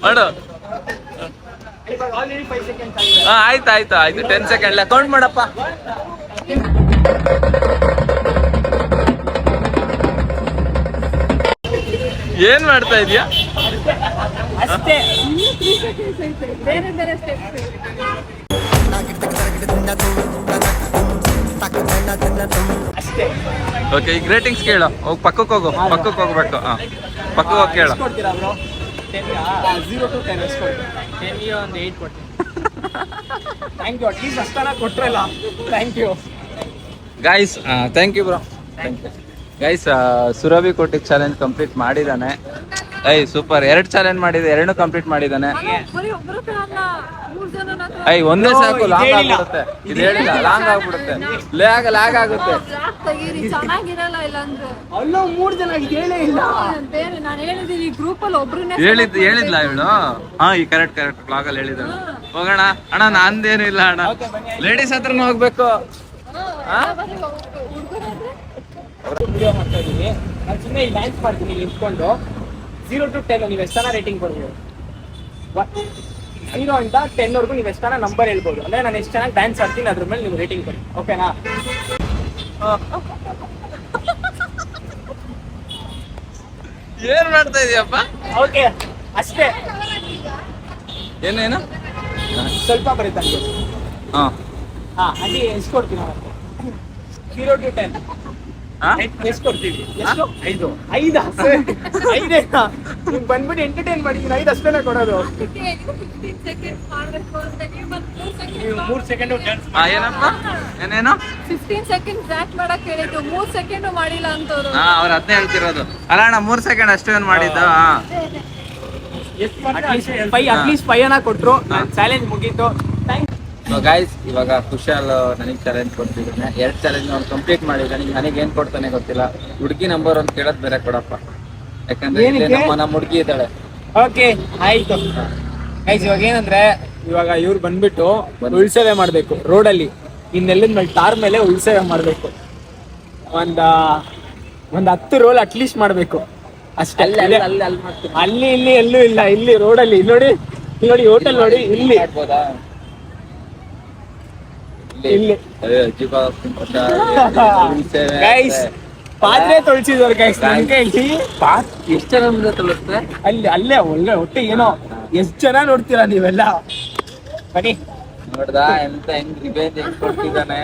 ಮಾಡು. ಹಾ ಆಯ್ತು ಆಯ್ತು ಆಯ್ತು 10 ಸೆಕೆಂಡ್ ಕೌಂಟ್ ಮಾಡಪ್ಪ. ಏನ್ ಮಾಡ್ತಾ ಇದೀಯಾ? ಅಷ್ಟೇ. ಬೇರೆ ಬೇರೆ ಸ್ಟೆಪ್. ಅಷ್ಟೇ. ಓಕೆ ಈಗ ರೇಟಿಂಗ್ಸ್ ಕೇಳು. ಹೋಗಿ ಪಕ್ಕಕ್ಕೆ ಹೋಗು, ಪಕ್ಕಕ್ಕೆ ಹೋಗ್ಬೇಕು. ಹಾ ಪಕ್ಕಕ್ಕೆ ಹೋಗಿ ಕೇಳು. ಕೊಡ್ತೀರಾ ಬ್ರೋ? 0 to 10 ಎಷ್ಟು ಕೊಡ್ತೀರಾ? 10ಗೆ ಒಂದು 8 ಕೊಡ್ತೀನಿ. ಥ್ಯಾಂಕ್ ಯು, ಅಟ್ಲೀಸ್ಟ್ ಅಷ್ಟನ್ನ ಕೊಟ್ರಲ್ಲ. Thank you guys. Thank you bro, thank you guys. Surabhi ಕೋಟಿಗೆ ಚಾಲೆಂಜ್ ಕಂಪ್ಲೀಟ್ ಮಾಡಿದ್ದಾನೆ. ಸೂಪರ್. 2 ಚಾಲೆಂಜ್ ಮಾಡಿದೆ, 2 ಕಂಪ್ಲೀಟ್ ಮಾಡಿದ್ದಾನೆ. ಒಂದೇ ಸಾಕು, ಲಾಂಗ್ ಆಗ್ಬಿಡುತ್ತೆ. ಇದು ಹೇಳಿಲ್ಲ, ಲಾಂಗ್ ಆಗ್ಬಿಡುತ್ತೆ, ಲ್ಯಾಗ್ ಆಗುತ್ತೆ. ಚೆನ್ನಾಗಿರಲ್ಲ ಇಲ್ಲಾಂದ್ರೆ. ಅಲ್ಲೋ 3 ಜನ ಹೇಳೇ ಇಲ್ಲ. ಬೇರೆ ನಾನು ಹೇಳಿದೀನಿ ಗ್ರೂಪ್ ಅಲ್ಲಿ ಒಬ್ರನ್ನೇ ಹೇಳಿದ್ಲ ಇವಳು. ಹಾ ಈ ಕರೆಕ್ಟ್ ಬ್ಲಾಗ್ ಅಲ್ಲಿ ಹೇಳಿದ್ರು. ಹೋಗೋಣ ಅಣ್ಣ, ನಂದೇನು ಇಲ್ಲ ಅಣ್ಣ, ಲೇಡೀಸ್ ಹತ್ರನೂ ಹೋಗ್ಬೇಕು. ವಿಡಿಯೋ ಮಾಡ್ತಾ ಇದೀನಿ. ನಾನು ಸುಮ್ಮನೆ ಡ್ಯಾನ್ಸ್ ಮಾಡ್ತೀನಿ ನಿಂತ್ಕೊಂಡು. 0 to 10 ನೀವು ಎಷ್ಟನ್ನ ರೇಟಿಂಗ್ ಕೊಡ್ಬೋದು? 0 ಅಂತ 10 ವರೆಗೂ ನೀವು ಎಷ್ಟನ್ನ ನಂಬರ್ ಹೇಳ್ಬೋದು. ಅಂದ್ರೆ ನಾನು ಎಷ್ಟು ಚೆನ್ನಾಗಿ ಡ್ಯಾನ್ಸ್ ಆಡ್ತೀನಿ ಅದ್ರ ಮೇಲೆ ನೀವು ರೇಟಿಂಗ್ ಕೊಡಿ. ಓಕೆನಾ? ಏನ್ ಮಾಡ್ತಾ ಇದೀಯಪ್ಪ? ಓಕೆ ಅಷ್ಟೇ. ಏನೇನು ಸ್ವಲ್ಪ ಬರುತ್ತೆ ನನಗೆ. ಹಾ ಅಲ್ಲಿ ಎಷ್ಟು ಕೊಡ್ತೀನಿ? 0 to 10 ಎಷ್ಟು ಕೊಡ್ತೀವಿ? ಎಷ್ಟು? 5. 5 ನೀವು ಬಂದ್ಬಿಟ್ಟು ಎಂಟರ್ಟೈನ್ ಮಾಡಿದ್ದೀನಿ. 5 ಅಷ್ಟೇನೆ ಕೊಡೋದು. 15 seconds ಮಾಡ್ಬೇಕು ಅಂತ ನೀವು 3 ಸೆಕೆಂಡ್ ಡ್ಯಾನ್ಸ್. ಏನಪ್ಪ ಏನೇನು 15 seconds ಡ್ಯಾನ್ಸ್ ಮಾಡಕ್ ಹೇಳಿದ್ದು 3 ಸೆಕೆಂಡ್ ಮಾಡಿಲ್ಲ ಅಂತವ್ರು. ಅವ್ರು ಅದನ್ನೇ ಹೇಳ್ತಿರೋದು. ಅಲ್ಲ ಅಣ್ಣ 3 ಸೆಕೆಂಡ್ ಅಷ್ಟೇನು ಮಾಡಿದ್ದು. ಅಟ್ಲೀಸ್ಟ್ 5 ಅನ್ನ ಕೊಟ್ರು. ಚಾಲೆಂಜ್ ಮುಗೀತು. ಗೈಸ್ ಇವಾಗ ಕುಶಾಲ್ ನನಗೆ ಚಾಲೆಂಜ್ ಕೊಡ್ತಿದ್ದಾನೆ. 2 ಚಾಲೆಂಜ್ ಅವ್ನು ಕಂಪ್ಲೀಟ್ ಮಾಡಿದ್ದಾನೆ. ನನಗೆ ಏನ್ ಕೊಡ್ತಾನೆ ಗೊತ್ತಿಲ್ಲ. ಹುಡುಗಿ ನಂಬರ್ 1 ಕೇಳೋದ್ ಬೇರೆ ಕೊಡಪ್ಪ, ಯಾಕಂದ್ರೆ ಇಲ್ಲಿ ನಮ್ಮ ಹುಡುಗಿ ಇದ್ದಾಳೆ. ಓಕೆ ಆಯ್ತು ಗೈಸ್. ಇವಾಗ ಏನಂದ್ರೆ ಇವಾಗ ಇವ್ರು ಬಂದ್ಬಿಟ್ಟು ಉಳ್ಸೇವೆ ಮಾಡ್ಬೇಕು ರೋಡಲ್ಲಿ. ಇನ್ನೆಲ್ಲದ ಮೇಲೆ ಟಾರ್ ಮೇಲೆ ಉಳ್ಸೇವೆ ಮಾಡ್ಬೇಕು. ಒಂದ್ 10 ರೋಲ್ ಅಟ್ಲೀಸ್ಟ್ ಮಾಡ್ಬೇಕು ಅಷ್ಟೇ. ಅಲ್ಲಿ ಇಲ್ಲಿ ಎಲ್ಲೂ ಇಲ್ಲ. ಇಲ್ಲಿ ರೋಡಲ್ಲಿ ನೋಡಿ ಹೋಟೆಲ್ ನೋಡಿ. ಇಲ್ಲಿ ಇಲ್ಲಿ ಗೈಸ್ ಪಾತ್ರೆ ತೊಳ್ಸಿದವ್ರು ಗೈಸ್. ಎಷ್ಟು ಜನ ಮುಂದೆ ತೊಳಸ್ತೆ ಅಲ್ಲೇ ಒಳ್ಳೆ ಹೊಟ್ಟೆ ಏನೋ. ಎಷ್ಟ್ ಜನ ನೋಡ್ತೀರಾ ನೀವೆಲ್ಲ? ಬನ್ನಿ ನೋಡ್ದಾ ಎಂತ ಹೆಂಗ್ ರಿವೆಂಜ್ ಹೆಂಗ್ ಕೊಡ್ತಿದ್ದಾನೆ.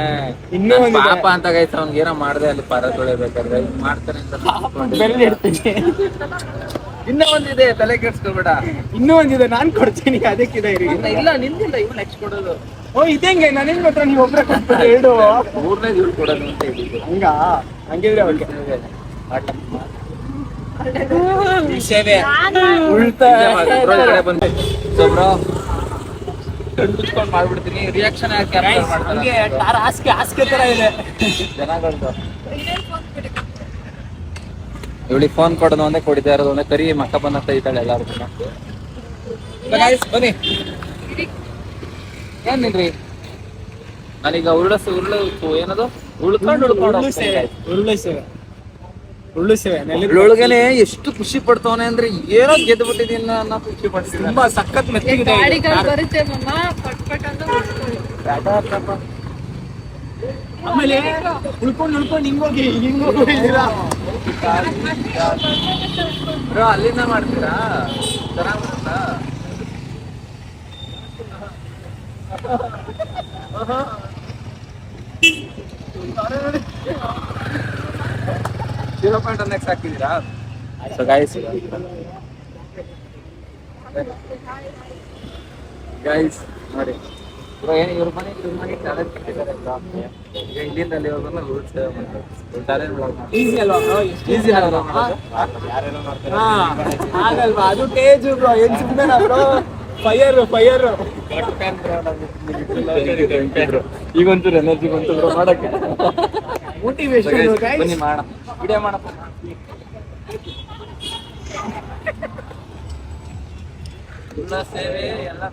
ಇನ್ನೂ ಒಂದು ಪಾಪ ಅಂತ ಗೈಸ್. ಅವ್ನಿಗೆ ಏನೋ ಮಾಡ್ದೆ ಅಲ್ಲಿ ಪರ ತೊಳಿಬೇಕಾದ್ರೆ ಮಾಡ್ತಾನೆ ಅಂತ ಬೆರಳು ಇಡ್ತೀನಿ. ಇನ್ನೂ ಒಂದಿದೆ, ತಲೆ ಕೆಡ್ಸ್ಕೊಬೇಡ. ಇನ್ನೂ ಒಂದಿದೆ, ನಾನ್ ಕೊಡ್ತೀನಿ. ಅದಕ್ಕಿದೆ ಇರಿ. ಇಲ್ಲ ನಿಂದಿಲ್ಲ, ಇವ್ ನೆಕ್ಸ್ಟ್ ಕೊಡೋದು. ಓ ಇದೇಂಗೆ ನಾನು ಹೆಂಗ್ ಗೊತ್ತಾ? ನೀವು ಒಬ್ರೆ ಕೊಡ್ತೀರಿ 2. 3ನೇ ಇವ್ರು ಕೊಡೋದು ಅಂತ ಹೇಳಿದ್ದು. ಹಂಗಿದ್ರೆ ಓಕೆ. ಈ ಸೇವೆ ಸೊ ಬ್ರೋ ಕಣ್ಮುಚ್ಕೊಂಡ್ ಮಾಡ್ಬಿಡ್ತೀನಿ. ರಿಯಾಕ್ಷನ್ ಹಂಗೆ ಟಾರ್ ಹಾಸ್ಗೆ ತರ ಇದೆ ಜನಗಳದ್ದು. ಇವಳಿಗೆ ಫೋನ್ ಕೊಡೋದು ಒಂದೇ ಕೊಡಿತಾ ಇರೋದು ಒಂದೇ. ಕರಿ ಮಕ್ಕ ಬಂದ ಇದ್ದಾಳೆ ಎಲ್ಲಾರು. ಬನ್ನಿ ಏನಿಲ್ರಿ, ನಾನೀಗ ಉರುಳು ಏನದು ಉರುಳು ಸೇವೆ ಒಳಗನೆ ಎಷ್ಟು ಖುಷಿ ಪಡ್ತವನೆ ಅಂದ್ರೆ ಏನೋ ಗೆದ್ದು ಬಿಟ್ಟಿದ್ದೀನಿ ಅನ್ನೋ ಖುಷಿ ಪಡ್ತೀನಿ. ತುಂಬಾ ಸಖತ್ ಮೆತ್ತಿಗಿದೆ. ಬರುತ್ತೆ ಮಮ್ಮ, ಪಟ್ ಅಂತ ಹೊಡ್ಕೊಳ್ಳಿ. ಆಮೇಲೆ ಉಳ್ಕೊಂಡು ಹಿಂಗೋಗಿ ಬ್ರೋ ಅಲ್ಲಿಂದ ಮಾಡ್ತೀರಾ? ಚೆನ್ನಾಗ್ ಬರುತ್ತಾ? .1x ಹಾಕಿದ್ದೀರಾ? ಸೊ ಗೈಸ್ ನೋಡಿ ಇವ್ರ ಮನೆ ಚಾಲೆಂಜ್ ಕೊಟ್ಟಿದ್ದಾರೆ ಈಗ ಇಂಡಿಯನ್ನಲ್ಲಿ ಹೋಗೋಣ ರೂಲ್ಸ್ ಚಾಲೆಂಜ್ ಈಸಿ ಅಲ್ವಾ ಬ್ರೋ? ಈಸಿ ಆಗಲ್ವಾ? ಅದು ಟೇಜ್ ಬ್ರೋ, ಏನ್ ಸುಮ್ಮನೆ ಬ್ರೋ. ಫೈರ್ ಈಗೊಂಚೂರು ಎನರ್ಜಿ ಬಂತು ಬ್ರೋ ಮಾಡಕ್ಕೆ. ಮೋಟಿವೇಶನ್ ಬನ್ನಿ ಮಾಡೋಣ, ವಿಡಿಯೋ ಮಾಡಪ್ಪ. ಸೇವೆ ಎಲ್ಲ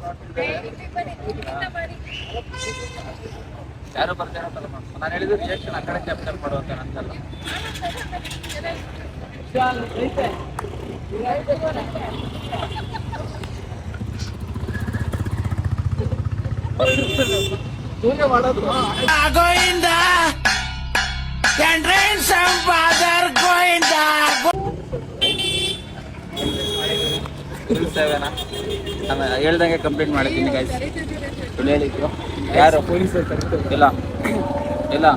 ಯಾರು ಬರ್ತಾರೆ ನಾನು ಹೇಳಿದ್ರು ರಿಯಾಕ್ಷನ್ ಆ ಕಡೆ ಕ್ಯಾಪ್ಚರ್ ಮಾಡುವಂತ ಅಂತಲ್ಲ. ಮಾಡೋದು ಸೇವೆನಾ ನಾನು ಹೇಳ್ದಂಗೆ ಕಂಪ್ಲೀಟ್ ಮಾಡಿದ್ದೀನಿ ಗೈಸ್. ಹೇಳಿದ್ರು ಯಾರು ಪೊಲೀಸರು ಇಲ್ಲ ಇಲ್ಲ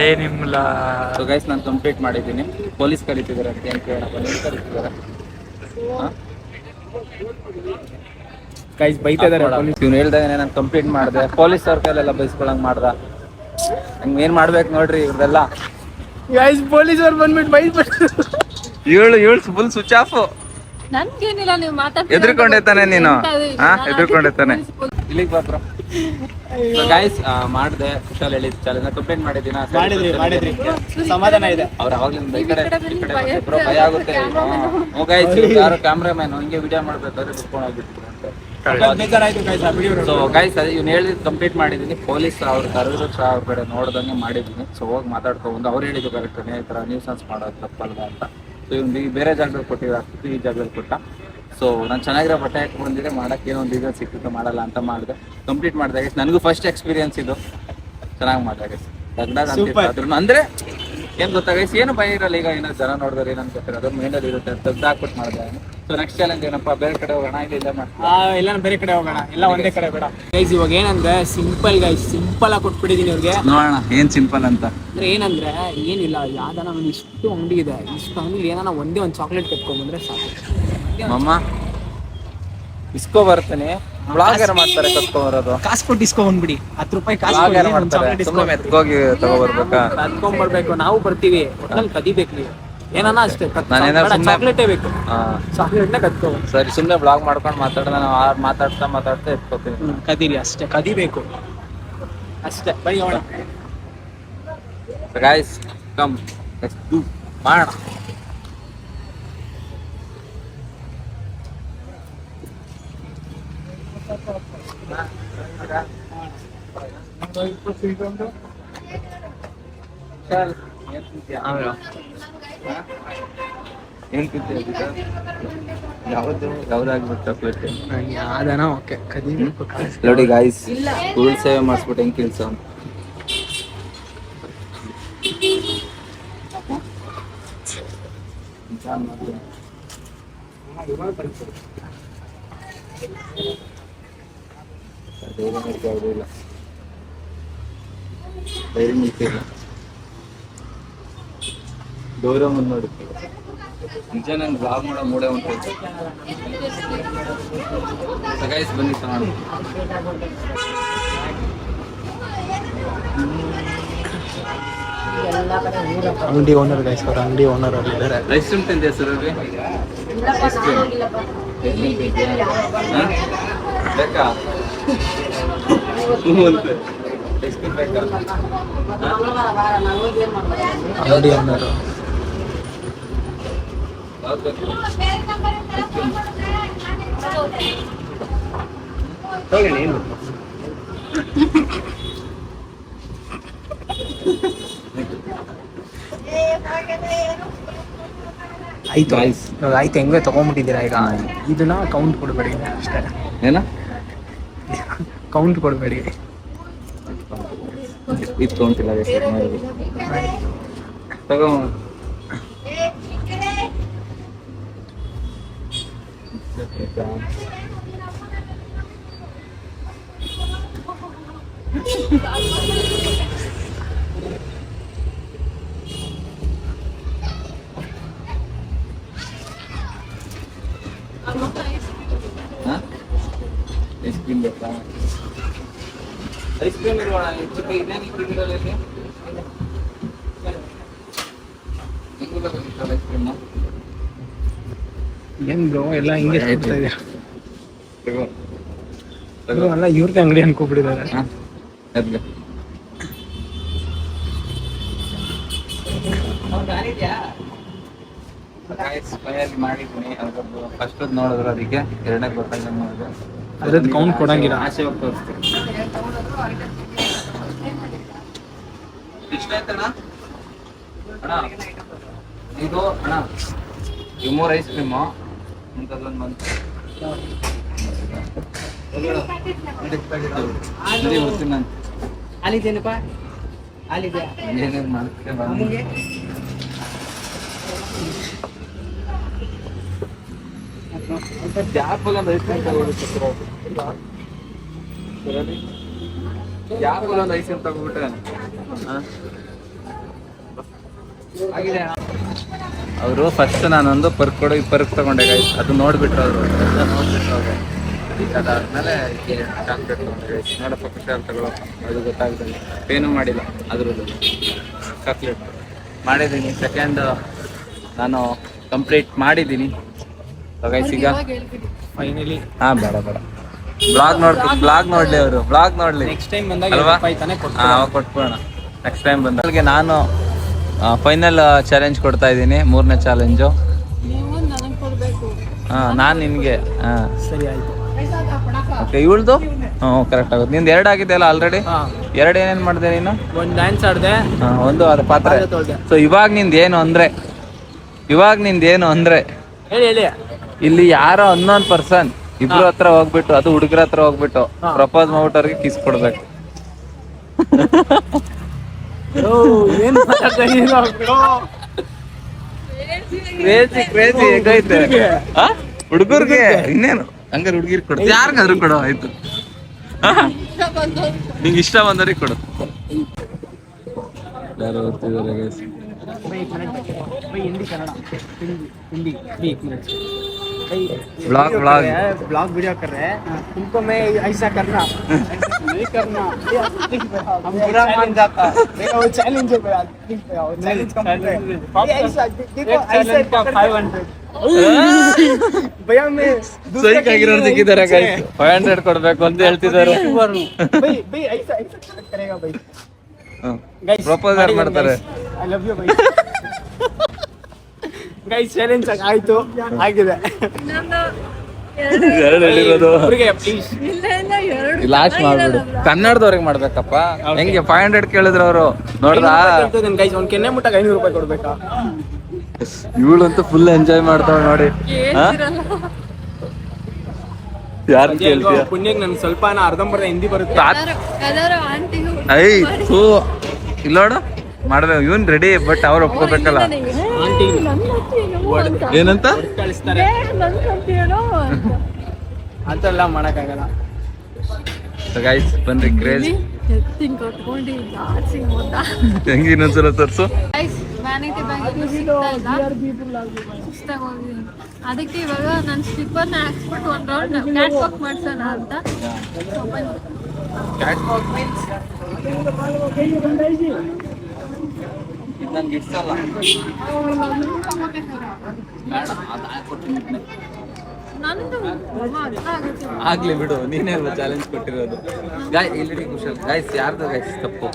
ಏ ನಿಮ್ಮಲ್ಲ. ಸೊ ಗೈಸ್ ನಾನು ಕಂಪ್ಲೀಟ್ ಮಾಡಿದ್ದೀನಿ. ಪೊಲೀಸ್ ಕರೀತಿದ್ದಾರೆ ಅಂತ ಏನು ಕೇಳೋಣ, ಕರೀತಿದ್ದಾರೆ. ಗೈಸ್ ಬೈತಾ ಇದಾರೆ ಪೊಲೀಸ್. ಇವ್ನು ಹೇಳ್ದಾಗ ನಾನು ಕಂಪ್ಲೀಟ್ ಮಾಡಿದೆ. ಪೊಲೀಸ್ ಅವ್ರ ಕೈಲೆಲ್ಲ ಬೈಸ್ಕೊಳಂಗ್ ಮಾಡ್ದ. ಹಂಗೆ ಏನ್ ಮಾಡ್ಬೇಕು ನೋಡ್ರಿ ಇವ್ರದೆಲ್ಲ. ಗೈಸ್ ಪೊಲೀಸರು ಬಂದ್ಬಿಟ್ಟು ಬೈದ್ಬಿಟ್ಟು ಏಳು ಫುಲ್ ಸ್ವಿಚ್ ಆಫ್. ನನ್ಗೇನಿಲ್ಲ, ನೀವು ಮಾತಾಡ್ತೀರಾ. ಎದ್ರುಕೊಂಡೈತಾನೆ ನೀನು? ನಾನು ಎದ್ರುಕೊಂಡೈತಾನೆ. ಪೊಲೀಸ್ ಇಲ್ಲಿಗೆ ಬಾತ್ರ ಗೈಸ್ ಮಾಡಿದೆ. ಕುಶಾಲ್ ಹೇಳಿದ್ ಚಾಲೆಂಜ್ ಕಂಪ್ಲೀಟ್ ಮಾಡಿದ್ದೀನ. ಮಾಡಿದ್ರಿ ಸಮಾಧಾನ ಇದೆ. ಅವ್ರು ಅವಾಗ್ಲಿಂದ ಈ ಕಡೆ ಬ್ರೋ ಭಯ ಆಗುತ್ತೆ. ಗೈಸ್ ಯಾರು ಕ್ಯಾಮ್ರಾಮನ್ ಹಿಂಗೆ ವಿಡಿಯೋ ಮಾಡ್ಬೇಕಾದ್ರೆ ಕುತ್ಕೊಂಡು ಹೋಗ್ಬಿಟ್ಟಿದ್ರು ಅಂತ. ಸೊ ಗೈಸ್ ಅದೇ ಇವ್ನು ಹೇಳಿದ್ ಕಂಪ್ಲೀಟ್ ಮಾಡಿದ್ದೀನಿ. ಪೊಲೀಸ್ ಅವ್ರು ಕರೆದ್ರು ಸಹ ಅವ್ರ ಕಡೆ ನೋಡ್ದಂಗೆ ಮಾಡಿದ್ದೀನಿ. ಸೊ ಹೋಗಿ ಮಾತಾಡ್ಕೊಂಡು ಅವ್ರು ಹೇಳಿದ್ದು ಕರೆಕ್ಟ್, ಈ ಥರ ನ್ಯೂಸನ್ಸ್ ಮಾಡೋದು ತಪ್ಪಲ್ವ ಅಂತ. ಸೊ ಇವ್ನು ಬೇರೆ ಜಾಗದಲ್ಲಿ ಕೊಟ್ಟಿದ್ದು ಈ ಜಾಗದಲ್ಲಿ ಕೊಟ್ಟ. ಸೊ ನಾನು ಚೆನ್ನಾಗಿರೋ ಬಟ್ಟೆ ಹಾಕಿ ಬಂದಿದ್ರೆ ಮಾಡೋಕ್ಕೆ ಏನೋ ಒಂದು ರೀಸನ್ ಸಿಕ್ಕಿತ್ತು, ಮಾಡಲ್ಲ ಅಂತ ಮಾಡಿದೆ. ಕಂಪ್ಲೀಟ್ ಮಾಡಿದೆ ಗೈಸ್. ನನಗೂ ಫಸ್ಟ್ ಎಕ್ಸ್ಪೀರಿಯನ್ಸ್ ಇದು. ಚೆನ್ನಾಗಿ ಮಾಡಿದೆ ಗೈಸ್. ಆದ್ರೂ ಅಂದರೆ ಏನು ಗೊತ್ತಾ ಗೈಸ್, ಏನು ಭಯ ಇರಲ್ಲ. ಈಗ ಏನೋ ಜನ ನೋಡಿದ್ರೆ ಏನಂತ ಗೊತ್ತಿರೋ ಅದು ಮೈಂಡಲ್ಲಿ ಇರುತ್ತೆ. ತೆಗ್ದಾಕ್ಬಿಟ್ಟು ಮಾಡಿದೆ. ಸೊ ನೆಕ್ಸ್ಟ್ ಚಾಲೆಂಜ್ ಏನಪ್ಪ, ಬೇರೆ ಕಡೆ ಹೋಗೋಣ ಇಲ್ಲ ಎಲ್ಲ ಬೇರೆ ಕಡೆ ಹೋಗೋಣ, ಎಲ್ಲ ಒಂದೇ ಕಡೆ ಬೇಡ ಗೈಸ್. ಇವಾಗ ಏನಂದ್ರೆ ಸಿಂಪಲ್ ಗೈಸ್, ಸಿಂಪಲ್ ಆಗಿ ಕೊಟ್ಬಿಟ್ಟಿದ್ದೀನಿ ಅವ್ರಿಗೆ. ನೋಡೋಣ ಏನು ಸಿಂಪಲ್ ಅಂತ. ಅಂದ್ರೆ ಏನಂದ್ರೆ ಏನಿಲ್ಲ, ಯಾವ್ದಾನ ಒಂದು ಇಷ್ಟು ಅಂಗಡಿ ಇದೆ, ಇಷ್ಟು ಅಂಗಡಿ ಏನಾನ ಒಂದೇ ಒಂದು ಚಾಕ್ಲೇಟ್ ಕಟ್ಕೊಂಡ್ಬಂದ್ರೆ ಸಾಕು. ಮಮ್ಮ ಇಸ್ಕೋ ಬರ್ತೀನಿ. ಬ್ಲಾಗರ್ ಮಾಡ್ತಾರೆ ಕತ್ಕೊಂಡ್ಬರೋದು. ಕಾಸು ಕೊಟ್ಟು ಇಸ್ಕೊಂಡ್ಬಿಡಿ, 10 ರೂಪಾಯಿ ಕಾಸು ಬ್ಲಾಗರ್ ಮಾಡ್ತಾರೆ. ಸುಮ್ಮನೆ ಎತ್ಕೋಗಿ ತಗೋಬರ್ಬೇಕಾ? ಕತ್ಕೊಂಡ್ಬರ್ಬೇಕು, ನಾವು ಬರ್ತೀವಿ. ಒಟ್ನಲ್ಲಿ ಕದಿಬೇಕು ನೀವು ಏನಾನ ಅಷ್ಟೇ. ಚಾಕ್ಲೇಟೇ ಬೇಕು, ಚಾಕ್ಲೇಟ್ನೇ ಕತ್ಕೋ. ಸರಿ ಸುಮ್ಮನೆ ಬ್ಲಾಗ್ ಮಾಡ್ಕೊಂಡು ಮಾತಾಡೋಣ. ನಾವು ಮಾತಾಡ್ತಾ ಎತ್ಕೋತೀನಿ. ಕದೀರಿ ಅಷ್ಟೇ, ಕದಿಬೇಕು ಅಷ್ಟೇ. ಬನ್ನಿ ಹೋಗೋಣ ಗೈಸ್, ಕಮ್ ಲೆಟ್ಸ್ ಡು ಮಾಡೋಣ. ಏನ್ ತಿಂತೀಯ? ಯಾವ್ದಾಗ್ಬೇಕು ಚಾಕ್ಲೇಟ್? ಯಾವ್ದಾನ ಓಕೆ, ಕದಿಬೇಕು. ನೋಡಿ ಗಾಯ್ಸ್, ರೂಲ್ ಸೇವೆ ಮಾಡಿಸ್ಬಿಟ್ಟು ಹೆಂಗ್ ಕೆಲ್ಸ ಅಂತ. ಇಲ್ಲ ಡೈರಿ ಮಿಲ್ಕ್ ಇಲ್ಲ. ಗೌರವನ್ ನೋಡಿ ನಿಜ ನಂಗೆ ಬ್ಲಾಗ್ ಮಾಡೋ ಮೂಡೆ ಉಂಟು. ಗೈಸ್ ಬನ್ನಿ ತಗೊಂಡು. ಅಂಗಡಿ ಓನರ್ ಗೈಸ್, ಅವ್ರ ಅಂಗಡಿ ಓನರ್ ಅವ್ರು ಇದ್ದಾರೆ. ಐಸ್ ಕ್ರೀಮ್ ತಿಂದೆ ಸರ್? ಐಸ್ ಕ್ರೀಮ್ ಬೇಕಾ? ಐಸ್ ಕ್ರೀಮ್ ಬೇಕಾ? ಅಂಗಡಿ ಓನರ್ ಆಯ್ತು ಆಯ್ತು, ಹೆಂಗೆ ತಗೊಂಡ್ಬಿಟ್ಟಿದ್ದೀರಾ ಈಗ. ಇದನ್ನ ಕೌಂಟ್ ಕೊಡಬೇಡಿ ಅಷ್ಟೇ. ಏನ ಕೌಂಟ್ ಕೊಡಬೇಡಿ. ಇದು ಕೌಂಟಿಲ್ಲ ತಗೋ. ಐಸ್ ಕ್ರೀಮ್ ಬೇಕಾ? ಐಸ್ ಕ್ರೀಮ್ ಇಲ್ವಣ ಚಿಕ್ಕ ಇದೇನು ತಿಂದಿರಲ್ಲ ಐಸ್ ಕ್ರೀಮ್ ಏನ್ ಬ್ರೋ ಎಲ್ಲ ಹಿಂಗೆ ಹೋಗ್ತಾ ಇದೆ ಅಲ್ಲ ಇವ್ರದ್ದು ಅಂಗಡಿ ಅನ್ಕೋಬಿಟ್ಟಿದ್ದಾರೆ. ಮಾಡಿದ್ದೀನಿ ಅದ್ರದ್ದು ಫಸ್ಟ್ ನೋಡಿದ್ರು ಅದಕ್ಕೆ ಎರಡನೇ ಗೊತ್ತಾಗ ನೋಡಿದೆ ಅದ್ರದ್ದು ಕೌಂಟ್ ಕೊಡಂಗಿಲ್ಲ. ಆಸೆ ಹೋಗಿ ತೋರಿಸ್ತೀನಿ. ಇಷ್ಟ ಆಯ್ತಣ್ಣ ಅಣ್ಣ ಇದು ಅಣ್ಣ ಈ 3 ಐಸ್ ಕ್ರೀಮು ಇಂಥದ್ದೊಂದು ಬಂತು ಬರ್ತೀನಿ ನಾನು ಅಲ್ಲಿದ್ದೇನಪ್ಪ ಅಲ್ಲಿದೆ ಏನೇನು ಮಾಡ್ತೇವೆ ಜಾಪಲ್ ಒಂದು ಐಸ್ ಕ್ರೀಮ್ ಜಾಪಲ್ ಒಂದು ಐಸ್ ಕ್ರೀಮ್ ತಗೋಬಿಟ್ರೆ ಅವರು ಫಸ್ಟ್ ನಾನೊಂದು ಪರ್ಕ್ ಕೊಡು ಈ ಪರ್ಕ್ ತಗೊಂಡೆ ಗೈಸ್ ಅದು ನೋಡ್ಬಿಟ್ರು ಅವರು ಎಲ್ಲ ನೋಡ್ಬಿಟ್ರು ಅವರು ಅದಾದ್ಮೇಲೆ ಚಾಕ್ಲೇಟ್ ತಗೊಂಡೆ ಗೈಸ್ ನೋಡಪ್ಪ ಖುಷಿಯಾಗಿ ತಗೊಳ್ಳೋ ಅದು ಗೊತ್ತಾಗ್ತದೆ ಏನೂ ಮಾಡಿಲ್ಲ ಅದ್ರದ್ದು ಚಾಕ್ಲೇಟ್ ಮಾಡಿದ್ದೀನಿ ಸೆಕೆಂಡ್ ನಾನು ಕಂಪ್ಲೀಟ್ ಮಾಡಿದ್ದೀನಿ ಗೈಸ್ ಈಗ ಫೈನಲಿ ಬೇಡ ಬ್ಲಾಗ್ ನೋಡ್ಲಿ ಅವರು ಬ್ಲಾಗ್ ನೋಡ್ಲಿ ನೆಕ್ಸ್ಟ್ ಟೈಮ್ ಬಂದಾಗ ಅಲ್ವಾ ತಾನೇ ಕೊಟ್ಬಿಡೋಣ ನೆಕ್ಸ್ಟ್ ಟೈಮ್ ಬಂದಾಗ ನಾನು ಫೈನಲ್ ಚಾಲೆಂಜ್ ಕೊಡ್ತಾ ಇದ್ದೀನಿ 3ನೇ ಚಾಲೆಂಜು ನೀವು ನನಗೆ ಕೊಡ್ಬೇಕು. ನಾನು ನಿನ್ಗೆ ಸರಿ ಆಯ್ತು. ಓಕೆ ಇವಳ್ದು ಕರೆಕ್ಟ್ ಆಗುತ್ತೆ ನಿಂದು 2 ಆಗಿದೆಯಲ್ಲ ಆಲ್ರೆಡಿ 2 ಏನೇನು ಮಾಡಿದೆ ನೀನು ಒಂದು ಡ್ಯಾನ್ಸ್ ಆಡ್ದೆ ಒಂದು ಅದು ಪಾತ್ರೆ ತೊಳ್ದೆ. ಸೊ ಇವಾಗ ನಿಂದೇನು ಅಂದ್ರೆ ಹೇಳಿ ಇಲ್ಲಿ ಯಾರೋ ಅನ್ನೋನ್ ಪರ್ಸನ್ ಇಬ್ರು ಹತ್ರ ಹೋಗ್ಬಿಟ್ಟು ಅದು ಹುಡುಗರ ಹತ್ರ ಹೋಗ್ಬಿಟ್ಟು ಪ್ರಪೋಸ್ ಮಾಡ್ಬಿಟ್ಟು ಅವ್ರಿಗೆ ಕಿಸ್ ಕೊಡ್ಬೇಕು. ಏನು ಕ್ರೇಜಿ ಹೇಗೈತೆ ಹುಡುಗರ್ಗೆ ಇನ್ನೇನು ಹಂಗಾರೆ ಹುಡುಗಿರ್ ಕೊಡು ಯಾರಿಗಾದ್ರು ಕೊಡು ಆಯ್ತು ನಿಂಗೆ ಇಷ್ಟ ಬಂದವ್ರಿಗೆ ಕೊಡು. ಯಾರು ಓದ್ತಿದ್ದಾರೆ ಗೈಸ್ हिंदी कन्नड़ा हिंदी भी 1 मिनट ब्लॉग वीडियो कर रहे हैं तुमको मैं ऐसा करना नहीं करना हम बुरा मान जाता देखो वो चैलेंज है भैया चैलेंज कंप्लीट ऐसा देखो ऐसे का 500 भैया मैं ಸರಿ ಆಗಿರೋರು ಸಿಕ್ಕಿದ್ದಾರೆ ಗೈಸ್ 500 ಕೊಡ್ಬೇಕು ಅಂತ ಹೇಳ್ತಿದ್ದಾರೆ भाई भाई ऐसा करेगा भाई ಪ್ರಪೋಸಲ್ ಮಾಡ್ತಾರೆ I love you bye guys challenge ಆಯ್ತು ಆಗಿದೆ ಎರಡು ಹೇಳಿರೋದು ಅವ್ರಿಗೆ ಪ್ಲೀಸ್ ಲಾಸ್ಟ್ ಮಾಡ್ಬಿಡು ಕನ್ನಡದವ್ರಿಗೆ ಮಾಡ್ಬೇಕಪ್ಪ ಹೆಂಗೆ 500 ಕೇಳಿದ್ರು ಅವರು ನೋಡ್ರಾ ಗೈಸ್ ಒಂದು ಕೆನ್ನೆ ಮುಟ್ಟಾಗ 500 ರೂಪಾಯಿ ಕೊಡ್ಬೇಕಾ ಇವಳಂತೂ ಫುಲ್ ಎಂಜಾಯ್ ಮಾಡ್ತಾವ ನೋಡಿ ಯಾರು ಕೇಳ್ತೀಯ ಪುಣ್ಯಕ್ಕೆ ನನ್ಗೆ ಸ್ವಲ್ಪ ಅರ್ಧಂಬರ್ಧ ಹಿಂದಿ ಬರುತ್ತೆ ಐ ಥೂ ಇಲ್ಲ ನೋಡು ಮಾಡ್ಬೇಕು ಇವನ್ ರೆಡಿ ಬಟ್ ಅವ್ರು ಒಪ್ಕೋಬೇಕಲ್ಲ ಆಂಟಿ ಏನಂತ ಕಳಿಸ್ತಾರೆ ಅದೆಲ್ಲ ಮಾಡಕ್ಕಾಗಲ್ಲ ಗೈಸ್ ಬನ್ರಿ ಕ್ರೇಜ್ ಹೆಂಗೆ ಇನ್ನೊಂದ್ಸಲ ತೋರ್ಸು ಅದಕ್ಕೆ ಇವಾಗ ನಾನು ಸ್ಲಿಪ್ಪರ್ನ ಹಾಕ್ಸ್ಬಿಟ್ಟು ಒಂದು ರೌಂಡ್ ಕ್ಯಾಟ್ ವಾಕ್ ಮಾಡ್ಸೋಣ ಅಂತ. ನಂಗೆ ಇಷ್ಟ ಅಲ್ಲ ಆಗ್ಲಿ ಬಿಡು ನೀನೇ ಚಾಲೆಂಜ್ ಕೊಟ್ಟಿರೋದು ಇಲ್ಲಿ ಕುಶಲ್ ಗೈಸ್ ಯಾರ್ದು ಗೈಸ್ ತಪ್ಪು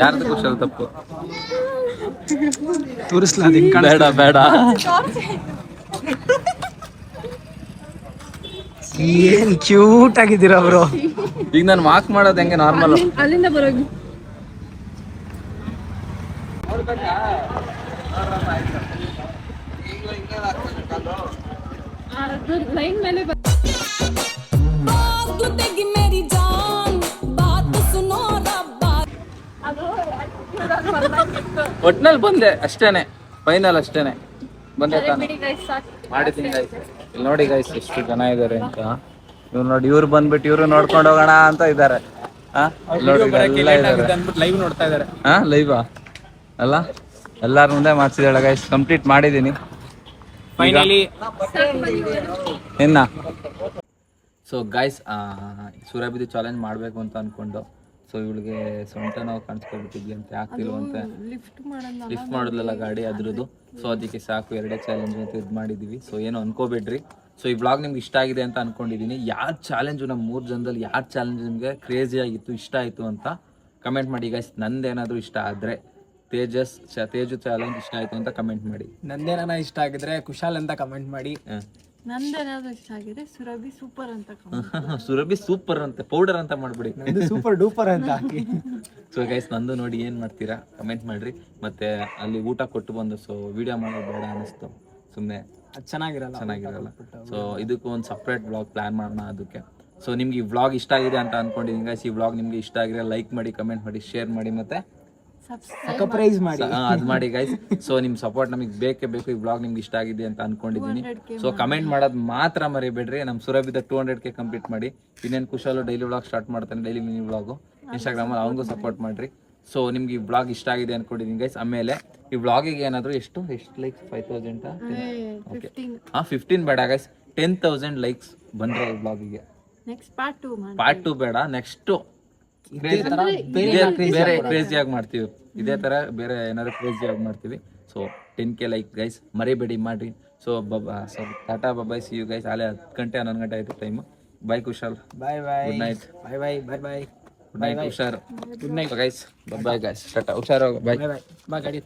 ಯಾರ್ದು ಕುಶಲ್ ತಪ್ಪು ತೋರಿಸ್ಲಾ ಬೇಡ ಏನ್ ಕ್ಯೂಟ್ ಆಗಿದ್ದೀರಾ ಬ್ರೋ. ಈಗ ನಾನು ವಾಕ್ ಮಾಡೋದು ಹೆಂಗೆ ನಾರ್ಮಲ್ ಅಲ್ಲಿಂದ ಬರೋಗಿ ಲೈನ್ ಮೇಲೆ ಒಟ್ನಲ್ಲಿ ಬಂದೆ ಅಷ್ಟೇನೆ ಫೈನಲ್ ಅಷ್ಟೇನೆ ಬಂದೆ ತಾನೆ ಮಾಡಿದ್ದೀನಿ ಗೈಸ್ ಇಲ್ಲಿ ನೋಡಿ ಗೈಸ್ ಎಷ್ಟು ಜನ ಇದಾರೆ ಅಂತ ಇವ್ರು ನೋಡಿ ಇವ್ರು ಬಂದ್ಬಿಟ್ಟು ಇವ್ರು ನೋಡ್ಕೊಂಡು ಹೋಗೋಣ ಅಂತ ಇದಾರೆ ಲೈವ್ ನೋಡ್ತಾ ಇದಾರೆ ಲೈವಾ ಅಲ್ಲ ಎಲ್ಲಾರ ಮುಂದೆ ಮಾಡ್ಸಿದಾಳೆ ಗೈಸ್ ಕಂಪ್ಲೀಟ್ ಮಾಡಿದ್ದೀನಿ ಫೈನಲಿ ಇನ್ನ ಸೊ ಗೈಸ್ ಸುರಭಿದು ಚಾಲೆಂಜ್ ಮಾಡಬೇಕು ಅಂತ ಅನ್ಕೊಂಡು ಸೊ ಇವಳಿಗೆ ಸೊಂಟ ನಾವು ಕಾಣಿಸ್ಕೊಳ್ಬಿಟ್ಟಿದ್ವಿ ಅಂತ ಆಗ್ತಿಲ್ವಂತೆ ಲಿಫ್ಟ್ ಮಾಡೋದಲ್ಲ ಗಾಡಿ ಅದ್ರದ್ದು. ಸೊ ಅದಕ್ಕೆ ಸಾಕು 2 ಚಾಲೆಂಜ್ ಅಂತ ಇದು ಮಾಡಿದ್ದೀವಿ. ಸೊ ಏನು ಅನ್ಕೋಬೇಡ್ರಿ. ಸೊ ಈ ವ್ಲಾಗ್ ನಿಮ್ಗೆ ಇಷ್ಟ ಆಗಿದೆ ಅಂತ ಅನ್ಕೊಂಡಿದ್ದೀನಿ. ಯಾರು ಚಾಲೆಂಜು ನಮ್ಮ 3 ಜನದಲ್ಲಿ ಯಾರು ಚಾಲೆಂಜ್ ನಿಮಗೆ ಕ್ರೇಜಿ ಆಗಿತ್ತು, ಇಷ್ಟ ಆಯಿತು ಅಂತ ಕಮೆಂಟ್ ಮಾಡಿ ಗೈಸ್. ನಂದೇನಾದರೂ ಇಷ್ಟ ಆದರೆ ತೇಜು ಚಾಲೆಂಜ್ ಇಷ್ಟ ಆಯಿತು ಅಂತ ಕಮೆಂಟ್ ಮಾಡಿ. ನಂದೇನ ಇಷ್ಟ ಆಗಿದ್ರೆ ಕುಶಾಲ್ ಅಂತ ಕಮೆಂಟ್ ಮಾಡಿ. ನಂದೇನಾದ್ರು ಇಷ್ಟ ಆಗಿದೆ ಸುರಭಿ ಸೂಪರ್ ಅಂತ ಸುರಭಿ ಸೂಪರ್ ಅಂತ ಪೌಡರ್ ಅಂತ ಮಾಡ್ಬಿಡಿ, ಸೂಪರ್ ಡೂಪರ್ ಅಂತ ಹಾಕಿ. ಸೊ ಗೈಸ್ ನಂದು ನೋಡಿ ಏನು ಮಾಡ್ತೀರಾ ಕಮೆಂಟ್ ಮಾಡ್ರಿ. ಮತ್ತೆ ಅಲ್ಲಿ ಊಟ ಕೊಟ್ಟು ಬಂದು ಸೊ ವಿಡಿಯೋ ಮಾಡೋದು ಬೇಡ ಅನ್ನಿಸ್ತು, ಸುಮ್ಮನೆ ಚೆನ್ನಾಗಿರಲ್ಲ. ಸೊ ಇದಕ್ಕೂ ಒಂದು ಸಪ್ರೇಟ್ ವ್ಲಾಗ್ ಪ್ಲಾನ್ ಮಾಡೋಣ ಅದಕ್ಕೆ. ಸೊ ನಿಮ್ಗೆ ಈ ವ್ಲಾಗ್ ಇಷ್ಟ ಆಗಿದೆ ಅಂತ ಅನ್ಕೊಂಡಿದ್ದೀನಿ ಗೈಸ್. ಈ ವ್ಲಾಗ್ ನಿಮ್ಗೆ ಇಷ್ಟ ಆಗಿದೆ ಲೈಕ್ ಮಾಡಿ, ಕಮೆಂಟ್ ಮಾಡಿ, ಶೇರ್ ಮಾಡಿ, ಮತ್ತೆ ಸರ್ಪ್ರೈಸ್ ಮಾಡಿ ಅದು ಮಾಡಿ ಗೈಸ್. ಸೊ ನಿಮ್ ಸಪೋರ್ಟ್ ನಮಗೆ ಬೇಕೇ ಬೇಕು. ಈ ವ್ಲಾಗ್ ನಿಮ್ಗೆ ಇಷ್ಟ ಆಗಿದೆ ಅಂತ ಅನ್ಕೊಂಡಿದ್ದೀನಿ. ಸೊ ಕಮೆಂಟ್ ಮಾಡೋದು ಮಾತ್ರ ಮರಿಬೇಡ್ರಿ. ನಮ್ಮ ಸುರಭಿದ 200K ಕಂಪ್ಲೀಟ್ ಮಾಡಿ. ಇನ್ನೇನು ಕುಶಾಲು ಡೈಲಿ ವ್ಲಾಗ್ ಸ್ಟಾರ್ಟ್ ಮಾಡ್ತಾನೆ, ಡೈಲಿ ಮಿನಿ ವ್ಲಾಗು ಇನ್ಸ್ಟಾಗ್ರಾಮಲ್ಲಿ ಅವನಿಗೂ ಸಪೋರ್ಟ್ ಮಾಡ್ರಿ. ಸೊ ನಿಮ್ಗೆ ಈ ವ್ಲಾಗ್ ಇಷ್ಟ ಆಗಿದೆ ಅನ್ಕೊಂಡಿದ್ದೀನಿ ಗೈಸ್. ಆಮೇಲೆ ಈ ವ್ಲಾಗಿಗೆ ಏನಾದರೂ ಎಷ್ಟು ಲೈಕ್ಸ್ 5000 ಓಕೆ 15 ಬೇಡ ಗೈಸ್, 10,000 ಲೈಕ್ಸ್ ಬಂದ್ರೆ ಈ ವ್ಲಾಗಿಗೆ ಪಾರ್ಟ್ 2 ಬೇಡ. ನೆಕ್ಸ್ಟ್ ಬೇರೆ ಕ್ರೇಜಿ ಆಗಿ ಮಾಡ್ತೀವಿ, ಇದೇ ತರ ಬೇರೆ ಏನಾದ್ರು ಕ್ರೇಜಿ ಆಗಿ ಮಾಡ್ತೀವಿ. ಸೊ 10K ಲೈಕ್ ಗೈಸ್ ಮರಿಬೇಡಿ ಮಾಡ್ರಿ. So tata bye, see you guys. ಅಲ್ಲೇ 10 ಗಂಟೆ 11 ಗಂಟೆ ಆಯ್ತು time. Bye Kushal, bye good night. Bye good night ಹುಷಾರ್. Good night guys, bye guys, tata ಹುಷಾರು, ಬಾಯ್ ಬಾಯ್ ಗಾಡಿ